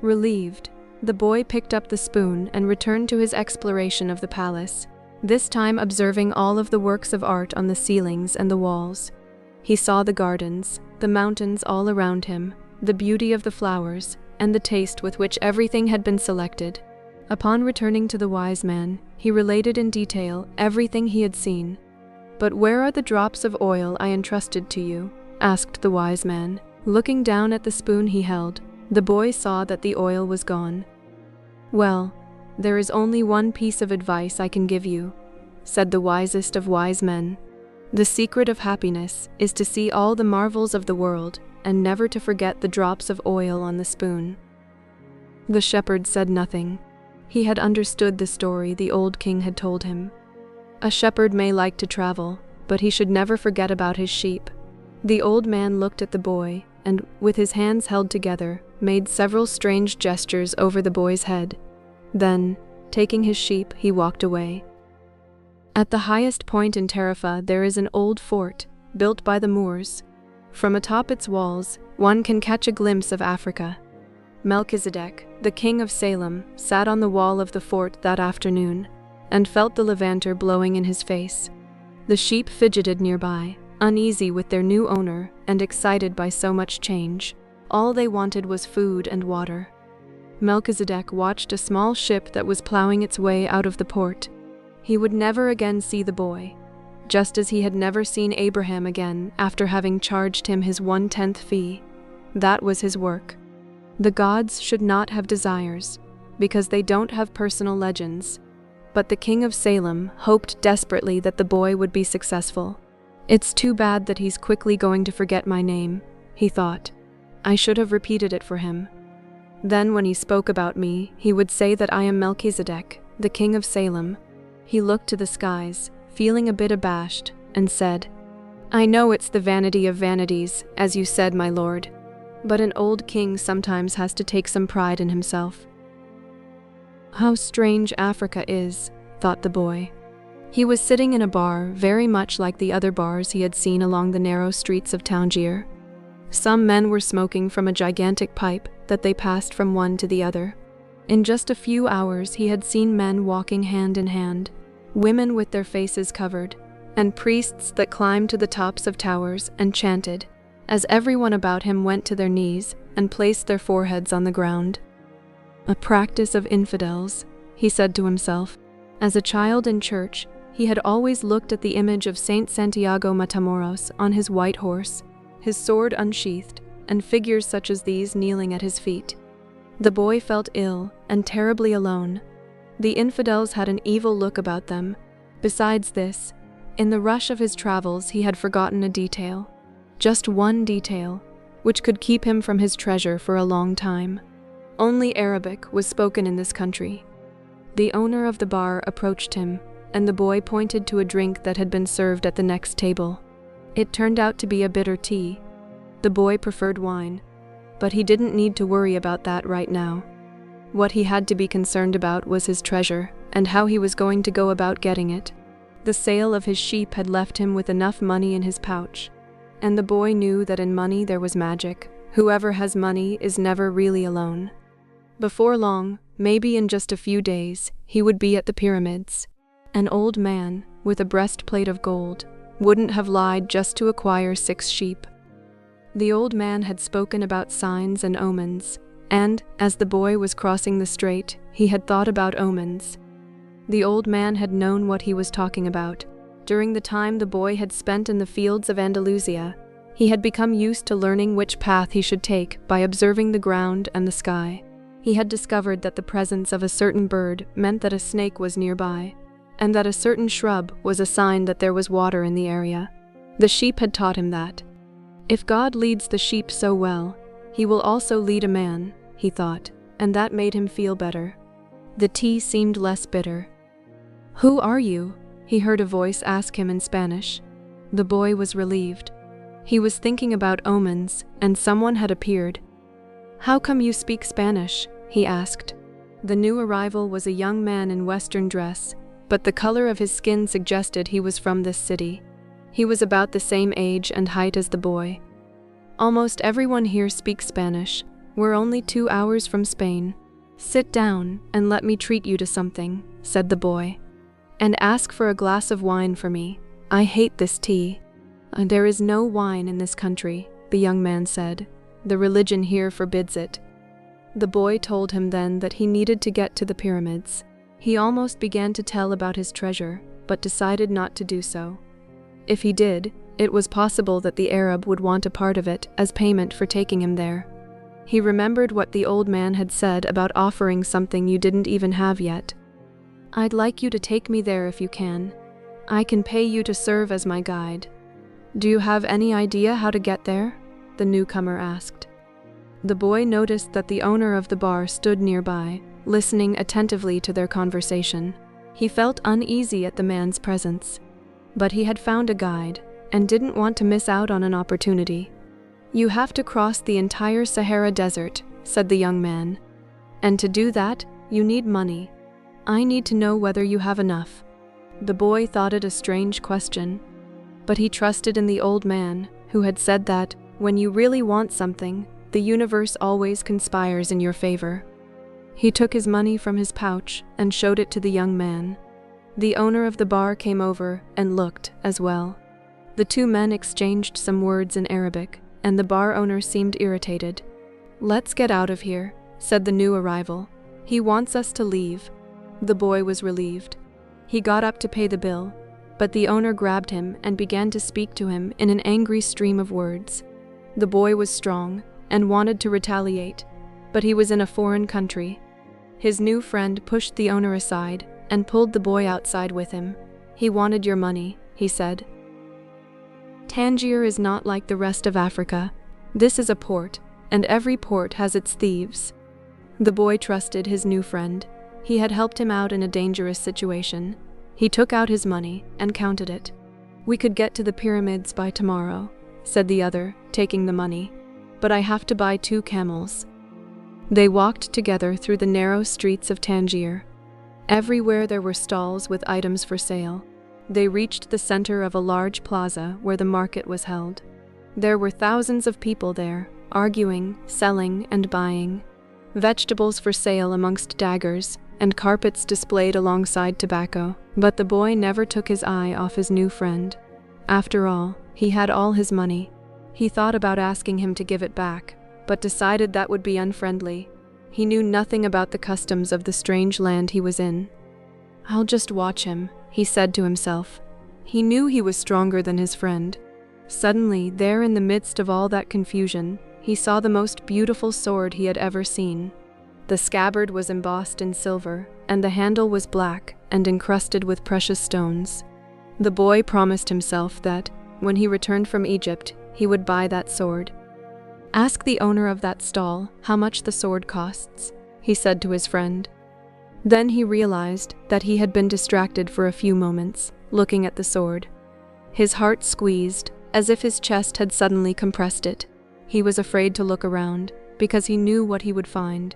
Relieved, the boy picked up the spoon and returned to his exploration of the palace, this time observing all of the works of art on the ceilings and the walls. He saw the gardens, the mountains all around him, the beauty of the flowers, and the taste with which everything had been selected. Upon returning to the wise man, he related in detail everything he had seen. "But where are the drops of oil I entrusted to you?" asked the wise man. Looking down at the spoon he held, the boy saw that the oil was gone. "Well, there is only one piece of advice I can give you," said the wisest of wise men. "The secret of happiness is to see all the marvels of the world and never to forget the drops of oil on the spoon." The shepherd said nothing. He had understood the story the old king had told him. A shepherd may like to travel, but he should never forget about his sheep. The old man looked at the boy and, with his hands held together, made several strange gestures over the boy's head. Then, taking his sheep, he walked away. At the highest point in Tarifa there is an old fort, built by the Moors. From atop its walls, one can catch a glimpse of Africa. Melchizedek, the king of Salem, sat on the wall of the fort that afternoon, and felt the levanter blowing in his face. The sheep fidgeted nearby, uneasy with their new owner and excited by so much change. All they wanted was food and water. Melchizedek watched a small ship that was plowing its way out of the port. He would never again see the boy, just as he had never seen Abraham again after having charged him his 1/10 fee. That was his work. The gods should not have desires, because they don't have personal legends. But the king of Salem hoped desperately that the boy would be successful. "It's too bad that he's quickly going to forget my name," he thought. "I should have repeated it for him. Then when he spoke about me, he would say that I am Melchizedek, the king of Salem." He looked to the skies, feeling a bit abashed, and said, "I know it's the vanity of vanities, as you said, my lord. But an old king sometimes has to take some pride in himself." How strange Africa is, thought the boy. He was sitting in a bar very much like the other bars he had seen along the narrow streets of Tangier. Some men were smoking from a gigantic pipe that they passed from one to the other. In just a few hours he had seen men walking hand in hand, women with their faces covered, and priests that climbed to the tops of towers and chanted, as everyone about him went to their knees and placed their foreheads on the ground. "A practice of infidels," he said to himself. As a child in church, he had always looked at the image of Saint Santiago Matamoros on his white horse, his sword unsheathed, and figures such as these kneeling at his feet. The boy felt ill and terribly alone. The infidels had an evil look about them. Besides this, in the rush of his travels he had forgotten a detail. Just one detail, which could keep him from his treasure for a long time. Only Arabic was spoken in this country. The owner of the bar approached him, and the boy pointed to a drink that had been served at the next table. It turned out to be a bitter tea. The boy preferred wine, but he didn't need to worry about that right now. What he had to be concerned about was his treasure, and how he was going to go about getting it. The sale of his sheep had left him with enough money in his pouch, and the boy knew that in money there was magic. Whoever has money is never really alone. Before long, maybe in just a few days, he would be at the pyramids. An old man, with a breastplate of gold, wouldn't have lied just to acquire 6 sheep. The old man had spoken about signs and omens, and, as the boy was crossing the strait, he had thought about omens. The old man had known what he was talking about. During the time the boy had spent in the fields of Andalusia, he had become used to learning which path he should take by observing the ground and the sky. He had discovered that the presence of a certain bird meant that a snake was nearby, and that a certain shrub was a sign that there was water in the area. The sheep had taught him that. If God leads the sheep so well, he will also lead a man, he thought, and that made him feel better. The tea seemed less bitter. "Who are you?" he heard a voice ask him in Spanish. The boy was relieved. He was thinking about omens, and someone had appeared. "How come you speak Spanish?" he asked. The new arrival was a young man in Western dress, but the color of his skin suggested he was from this city. He was about the same age and height as the boy. "Almost everyone here speaks Spanish. We're only 2 hours from Spain. Sit down and let me treat you to something," said the boy. "And ask for a glass of wine for me. I hate this tea." "There is no wine in this country," the young man said. "The religion here forbids it." The boy told him then that he needed to get to the pyramids. He almost began to tell about his treasure, but decided not to do so. If he did, it was possible that the Arab would want a part of it as payment for taking him there. He remembered what the old man had said about offering something you didn't even have yet. "I'd like you to take me there if you can. I can pay you to serve as my guide." "Do you have any idea how to get there?" the newcomer asked. The boy noticed that the owner of the bar stood nearby, listening attentively to their conversation. He felt uneasy at the man's presence. But he had found a guide, and didn't want to miss out on an opportunity. "You have to cross the entire Sahara Desert," said the young man. "And to do that, you need money. I need to know whether you have enough." The boy thought it a strange question, but he trusted in the old man, who had said that, when you really want something, the universe always conspires in your favor. He took his money from his pouch and showed it to the young man. The owner of the bar came over and looked as well. The 2 men exchanged some words in Arabic, and the bar owner seemed irritated. "Let's get out of here," said the new arrival. "He wants us to leave." The boy was relieved. He got up to pay the bill, but the owner grabbed him and began to speak to him in an angry stream of words. The boy was strong and wanted to retaliate, but he was in a foreign country. His new friend pushed the owner aside and pulled the boy outside with him. "He wanted your money," he said. "Tangier is not like the rest of Africa. This is a port, and every port has its thieves." The boy trusted his new friend. He had helped him out in a dangerous situation. He took out his money and counted it. "We could get to the pyramids by tomorrow," said the other, taking the money. "But I have to buy 2 camels." They walked together through the narrow streets of Tangier. Everywhere there were stalls with items for sale. They reached the center of a large plaza where the market was held. There were thousands of people there, arguing, selling, and buying. Vegetables for sale amongst daggers, and carpets displayed alongside tobacco. But the boy never took his eye off his new friend. After all, he had all his money. He thought about asking him to give it back, but decided that would be unfriendly. He knew nothing about the customs of the strange land he was in. "I'll just watch him," he said to himself. He knew he was stronger than his friend. Suddenly, there in the midst of all that confusion, he saw the most beautiful sword he had ever seen. The scabbard was embossed in silver, and the handle was black and encrusted with precious stones. The boy promised himself that, when he returned from Egypt, he would buy that sword. "Ask the owner of that stall how much the sword costs," he said to his friend. Then he realized that he had been distracted for a few moments, looking at the sword. His heart squeezed, as if his chest had suddenly compressed it. He was afraid to look around, because he knew what he would find.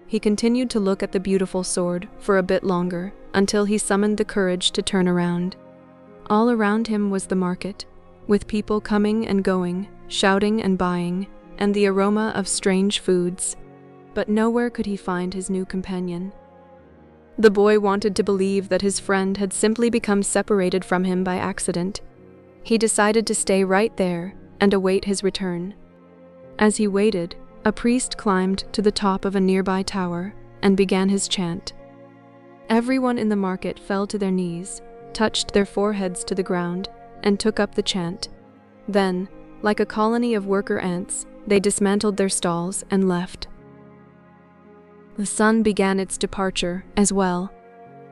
He continued to look at the beautiful sword for a bit longer, until he summoned the courage to turn around. All around him was the market, with people coming and going, shouting and buying, and the aroma of strange foods. but nowhere could he find his new companion. The boy wanted to believe that his friend had simply become separated from him by accident. He decided to stay right there and await his return. As he waited, a priest climbed to the top of a nearby tower and began his chant. Everyone in the market fell to their knees, touched their foreheads to the ground, and took up the chant. Then, like a colony of worker ants, they dismantled their stalls and left. The sun began its departure as well.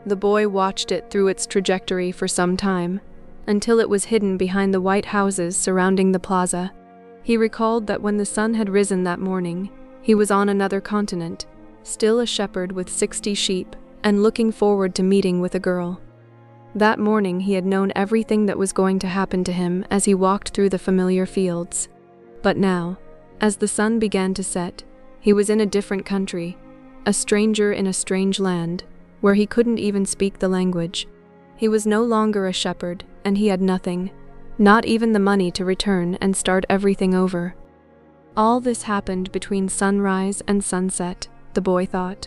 The boy watched it through its trajectory for some time, until it was hidden behind the white houses surrounding the plaza. He recalled that when the sun had risen that morning, he was on another continent, still a shepherd with 60 sheep, and looking forward to meeting with a girl. That morning he had known everything that was going to happen to him as he walked through the familiar fields. But now, as the sun began to set, he was in a different country, a stranger in a strange land, where he couldn't even speak the language. He was no longer a shepherd, and he had nothing, not even the money to return and start everything over. All this happened between sunrise and sunset, the boy thought.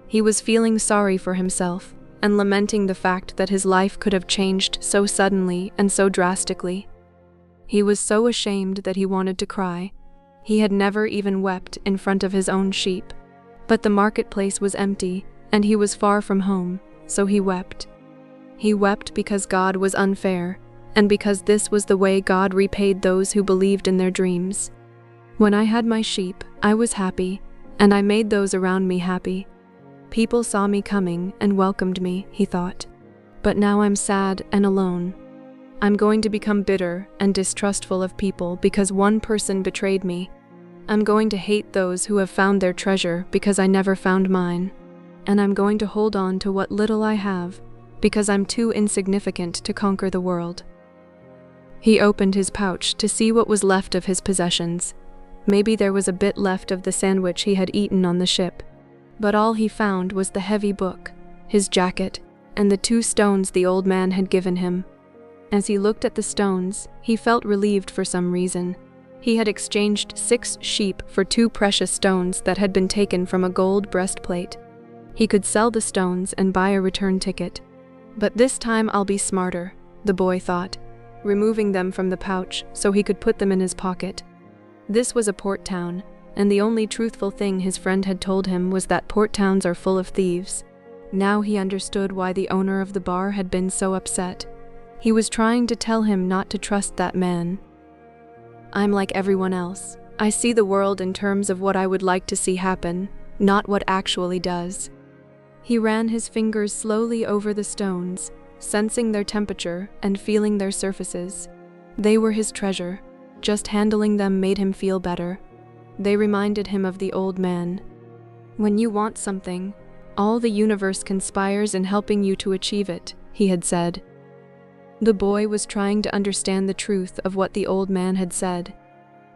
He was feeling sorry for himself, and lamenting the fact that his life could have changed so suddenly and so drastically. He was so ashamed that he wanted to cry. He had never even wept in front of his own sheep. But the marketplace was empty, and he was far from home, so he wept. He wept because God was unfair, and because this was the way God repaid those who believed in their dreams. When I had my sheep, I was happy, and I made those around me happy. People saw me coming and welcomed me, he thought. But now I'm sad and alone. I'm going to become bitter and distrustful of people because one person betrayed me. I'm going to hate those who have found their treasure because I never found mine. And I'm going to hold on to what little I have because I'm too insignificant to conquer the world. He opened his pouch to see what was left of his possessions. Maybe there was a bit left of the sandwich he had eaten on the ship. But all he found was the heavy book, his jacket, and the 2 stones the old man had given him. As he looked at the stones, he felt relieved for some reason. He had exchanged 6 sheep for 2 precious stones that had been taken from a gold breastplate. He could sell the stones and buy a return ticket. But this time I'll be smarter, the boy thought, removing them from the pouch so he could put them in his pocket. This was a port town, and the only truthful thing his friend had told him was that port towns are full of thieves. Now he understood why the owner of the bar had been so upset. He was trying to tell him not to trust that man. I'm like everyone else. I see the world in terms of what I would like to see happen, not what actually does. He ran his fingers slowly over the stones, sensing their temperature and feeling their surfaces. They were his treasure. Just handling them made him feel better. They reminded him of the old man. When you want something, all the universe conspires in helping you to achieve it, he had said. The boy was trying to understand the truth of what the old man had said.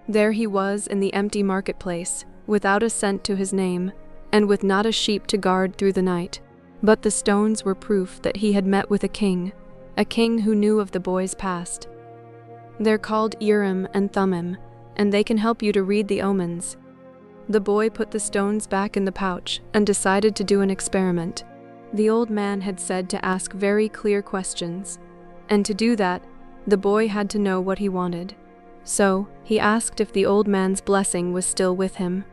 There he was in the empty marketplace, without a cent to his name, and with not a sheep to guard through the night. But the stones were proof that he had met with a king who knew of the boy's past. They're called Urim and Thummim, and they can help you to read the omens. The boy put the stones back in the pouch and decided to do an experiment. The old man had said to ask very clear questions, and to do that, the boy had to know what he wanted. So, he asked if the old man's blessing was still with him.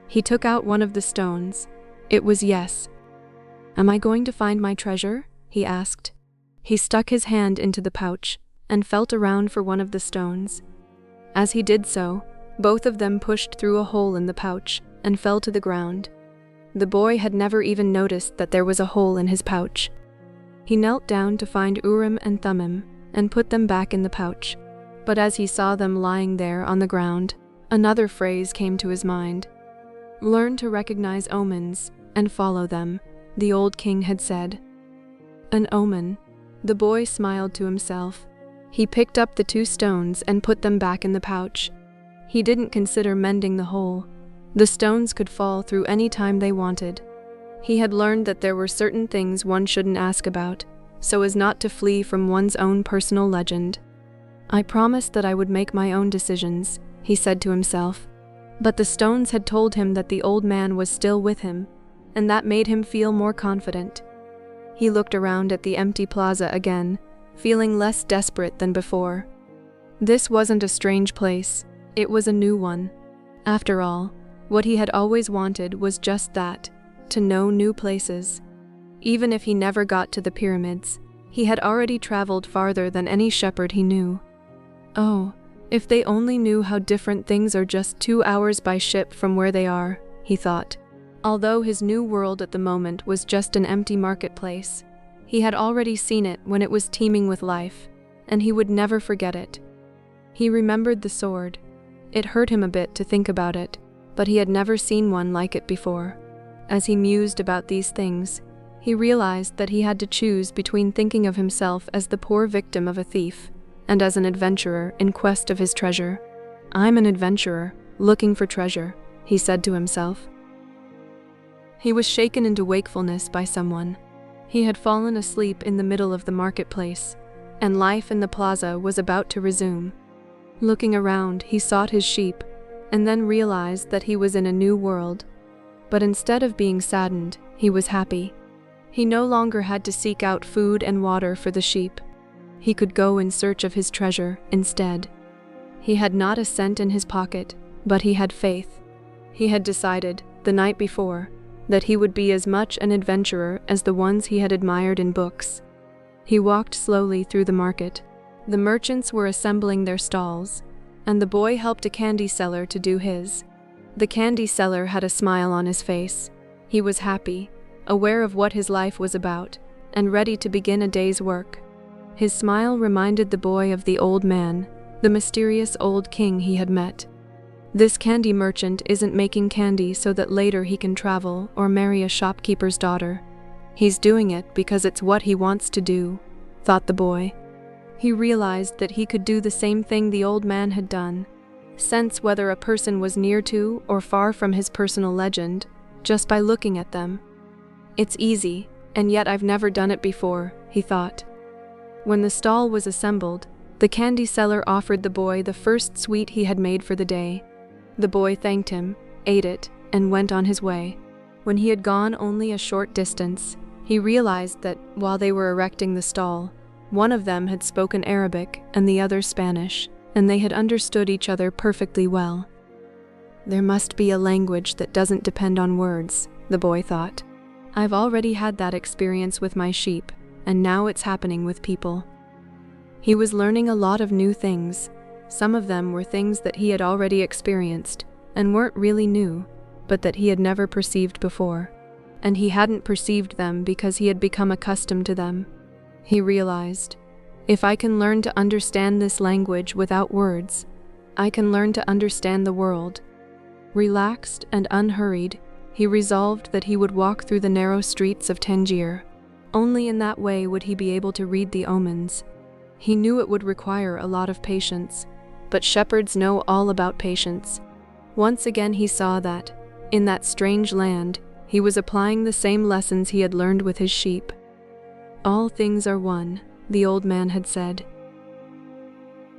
He took out one of the stones. It was yes. Am I going to find my treasure? He asked. He stuck his hand into the pouch and felt around for one of the stones. As he did so, both of them pushed through a hole in the pouch and fell to the ground. The boy had never even noticed that there was a hole in his pouch. He knelt down to find Urim and Thummim and put them back in the pouch. But as he saw them lying there on the ground, another phrase came to his mind. Learn to recognize omens and follow them, the old king had said. An omen. The boy smiled to himself. He picked up the 2 stones and put them back in the pouch. He didn't consider mending the hole. The stones could fall through any time they wanted. He had learned that there were certain things one shouldn't ask about, so as not to flee from one's own personal legend. I promised that I would make my own decisions, he said to himself. But the stones had told him that the old man was still with him, and that made him feel more confident. He looked around at the empty plaza again, feeling less desperate than before. This wasn't a strange place, it was a new one. After all, what he had always wanted was just that, to know new places. Even if he never got to the pyramids, he had already traveled farther than any shepherd he knew. Oh, if they only knew how different things are just 2 hours by ship from where they are, he thought. Although his new world at the moment was just an empty marketplace, he had already seen it when it was teeming with life, and he would never forget it. He remembered the sword. It hurt him a bit to think about it, but he had never seen one like it before. As he mused about these things, he realized that he had to choose between thinking of himself as the poor victim of a thief and as an adventurer in quest of his treasure. "I'm an adventurer, looking for treasure," he said to himself. He was shaken into wakefulness by someone. He had fallen asleep in the middle of the marketplace, and life in the plaza was about to resume. Looking around, he sought his sheep, and then realized that he was in a new world. But instead of being saddened, he was happy. He no longer had to seek out food and water for the sheep. He could go in search of his treasure instead. He had not a cent in his pocket, but he had faith. He had decided, the night before, that he would be as much an adventurer as the ones he had admired in books. He walked slowly through the market. The merchants were assembling their stalls, and the boy helped a candy seller to do his. The candy seller had a smile on his face. He was happy, aware of what his life was about, and ready to begin a day's work. His smile reminded the boy of the old man, the mysterious old king he had met. This candy merchant isn't making candy so that later he can travel or marry a shopkeeper's daughter. He's doing it because it's what he wants to do, thought the boy. He realized that he could do the same thing the old man had done, sense whether a person was near to or far from his personal legend, just by looking at them. It's easy, and yet I've never done it before, he thought. When the stall was assembled, the candy seller offered the boy the first sweet he had made for the day. The boy thanked him, ate it, and went on his way. When he had gone only a short distance, he realized that, while they were erecting the stall, one of them had spoken Arabic and the other Spanish, and they had understood each other perfectly well. There must be a language that doesn't depend on words, the boy thought. I've already had that experience with my sheep, and now it's happening with people. He was learning a lot of new things. Some of them were things that he had already experienced, and weren't really new, but that he had never perceived before. And he hadn't perceived them because he had become accustomed to them. He realized, if I can learn to understand this language without words, I can learn to understand the world. Relaxed and unhurried, he resolved that he would walk through the narrow streets of Tangier. Only in that way would he be able to read the omens. He knew it would require a lot of patience, but shepherds know all about patience. Once again he saw that, in that strange land, he was applying the same lessons he had learned with his sheep. All things are one, the old man had said.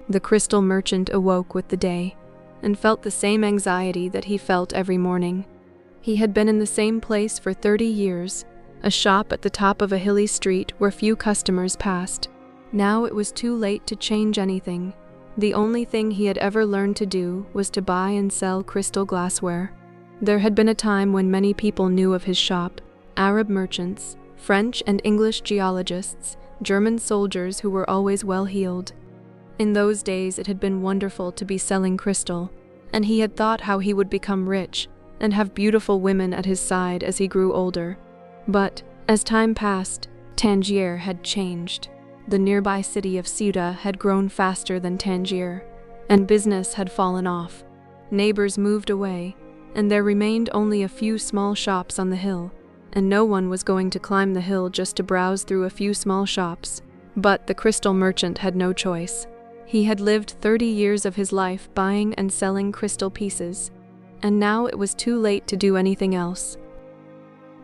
The crystal merchant awoke with the day, and felt the same anxiety that he felt every morning. He had been in the same place for 30 years, a shop at the top of a hilly street where few customers passed. Now it was too late to change anything. The only thing he had ever learned to do was to buy and sell crystal glassware. There had been a time when many people knew of his shop: Arab merchants, French and English geologists, German soldiers who were always well-heeled. In those days it had been wonderful to be selling crystal, and he had thought how he would become rich and have beautiful women at his side as he grew older. But, as time passed, Tangier had changed. The nearby city of Ceuta had grown faster than Tangier, and business had fallen off. Neighbors moved away, and there remained only a few small shops on the hill, and no one was going to climb the hill just to browse through a few small shops. But the crystal merchant had no choice. He had lived 30 years of his life buying and selling crystal pieces, and now it was too late to do anything else.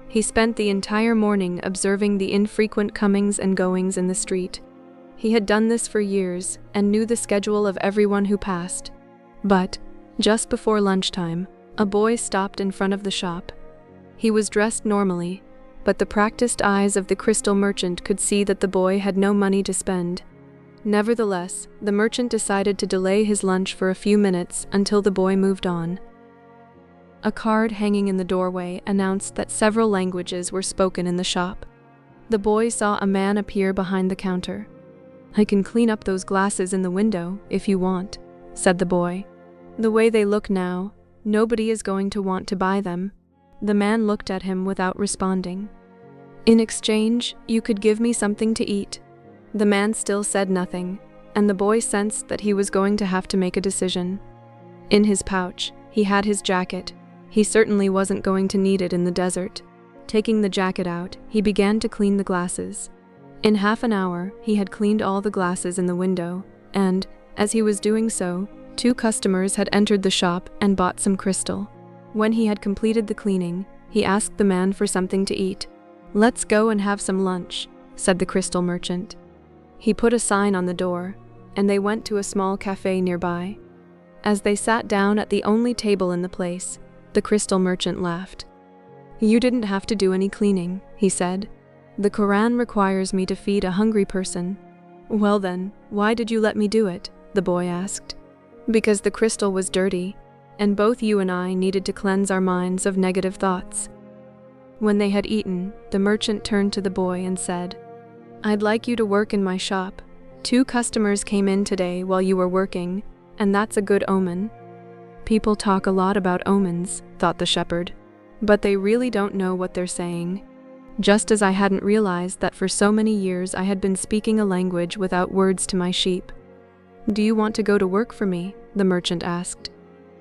He spent the entire morning observing the infrequent comings and goings in the street. He had done this for years and knew the schedule of everyone who passed. But, Just before lunchtime, a boy stopped in front of the shop. He was dressed normally, but the practiced eyes of the crystal merchant could see that the boy had no money to spend. Nevertheless, the merchant decided to delay his lunch for a few minutes until the boy moved on. A card hanging in the doorway announced that several languages were spoken in the shop. The boy saw a man appear behind the counter. "I can clean up those glasses in the window, if you want," said the boy. "The way they look now, nobody is going to want to buy them." The man looked at him without responding. "In exchange, you could give me something to eat." The man still said nothing, and the boy sensed that he was going to have to make a decision. In his pouch, he had his jacket. He certainly wasn't going to need it in the desert. Taking the jacket out, he began to clean the glasses. In half an hour, he had cleaned all the glasses in the window, and, as he was doing so, 2 customers had entered the shop and bought some crystal. When he had completed the cleaning, he asked the man for something to eat. "Let's go and have some lunch," said the crystal merchant. He put a sign on the door, and they went to a small cafe nearby. As they sat down at the only table in the place, the crystal merchant laughed. "You didn't have to do any cleaning," he said. "The Quran requires me to feed a hungry person." "Well then, why did you let me do it?" the boy asked. "Because the crystal was dirty, and both you and I needed to cleanse our minds of negative thoughts." When they had eaten, the merchant turned to the boy and said, "I'd like you to work in my shop. 2 customers came in today while you were working, and that's a good omen." "People talk a lot about omens," thought the shepherd, "but they really don't know what they're saying." Just as I hadn't realized that for so many years I had been speaking a language without words to my sheep. "Do you want to go to work for me?" the merchant asked.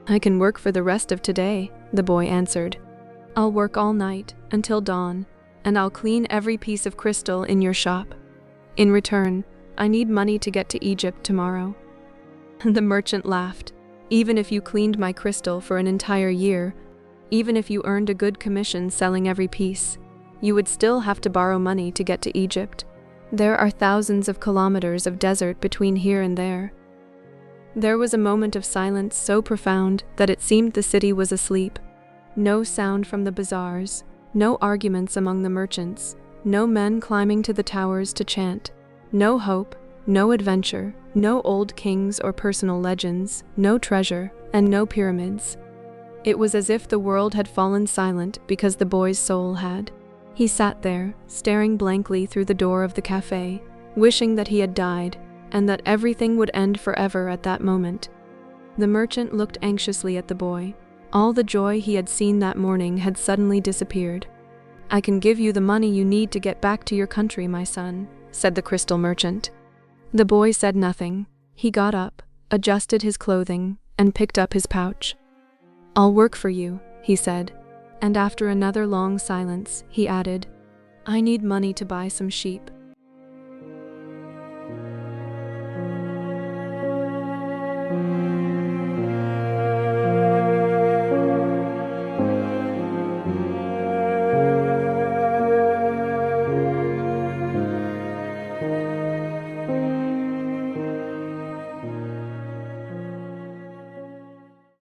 "I can work for the rest of today," the boy answered. "I'll work all night, until dawn, and I'll clean every piece of crystal in your shop. In return, I need money to get to Egypt tomorrow." The merchant laughed. "Even if you cleaned my crystal for an entire year, even if you earned a good commission selling every piece, you would still have to borrow money to get to Egypt. There are thousands of kilometers of desert between here and there." There was a moment of silence so profound that it seemed the city was asleep. No sound from the bazaars, no arguments among the merchants, no men climbing to the towers to chant, no hope, no adventure, no old kings or personal legends, no treasure, and no pyramids. It was as if the world had fallen silent because the boy's soul had. He sat there, staring blankly through the door of the cafe, wishing that he had died, and that everything would end forever at that moment. The merchant looked anxiously at the boy. All the joy he had seen that morning had suddenly disappeared. "I can give you the money you need to get back to your country, my son," said the crystal merchant. The boy said nothing. He got up, adjusted his clothing, and picked up his pouch. "I'll work for you," he said, and after another long silence, he added, "I need money to buy some sheep."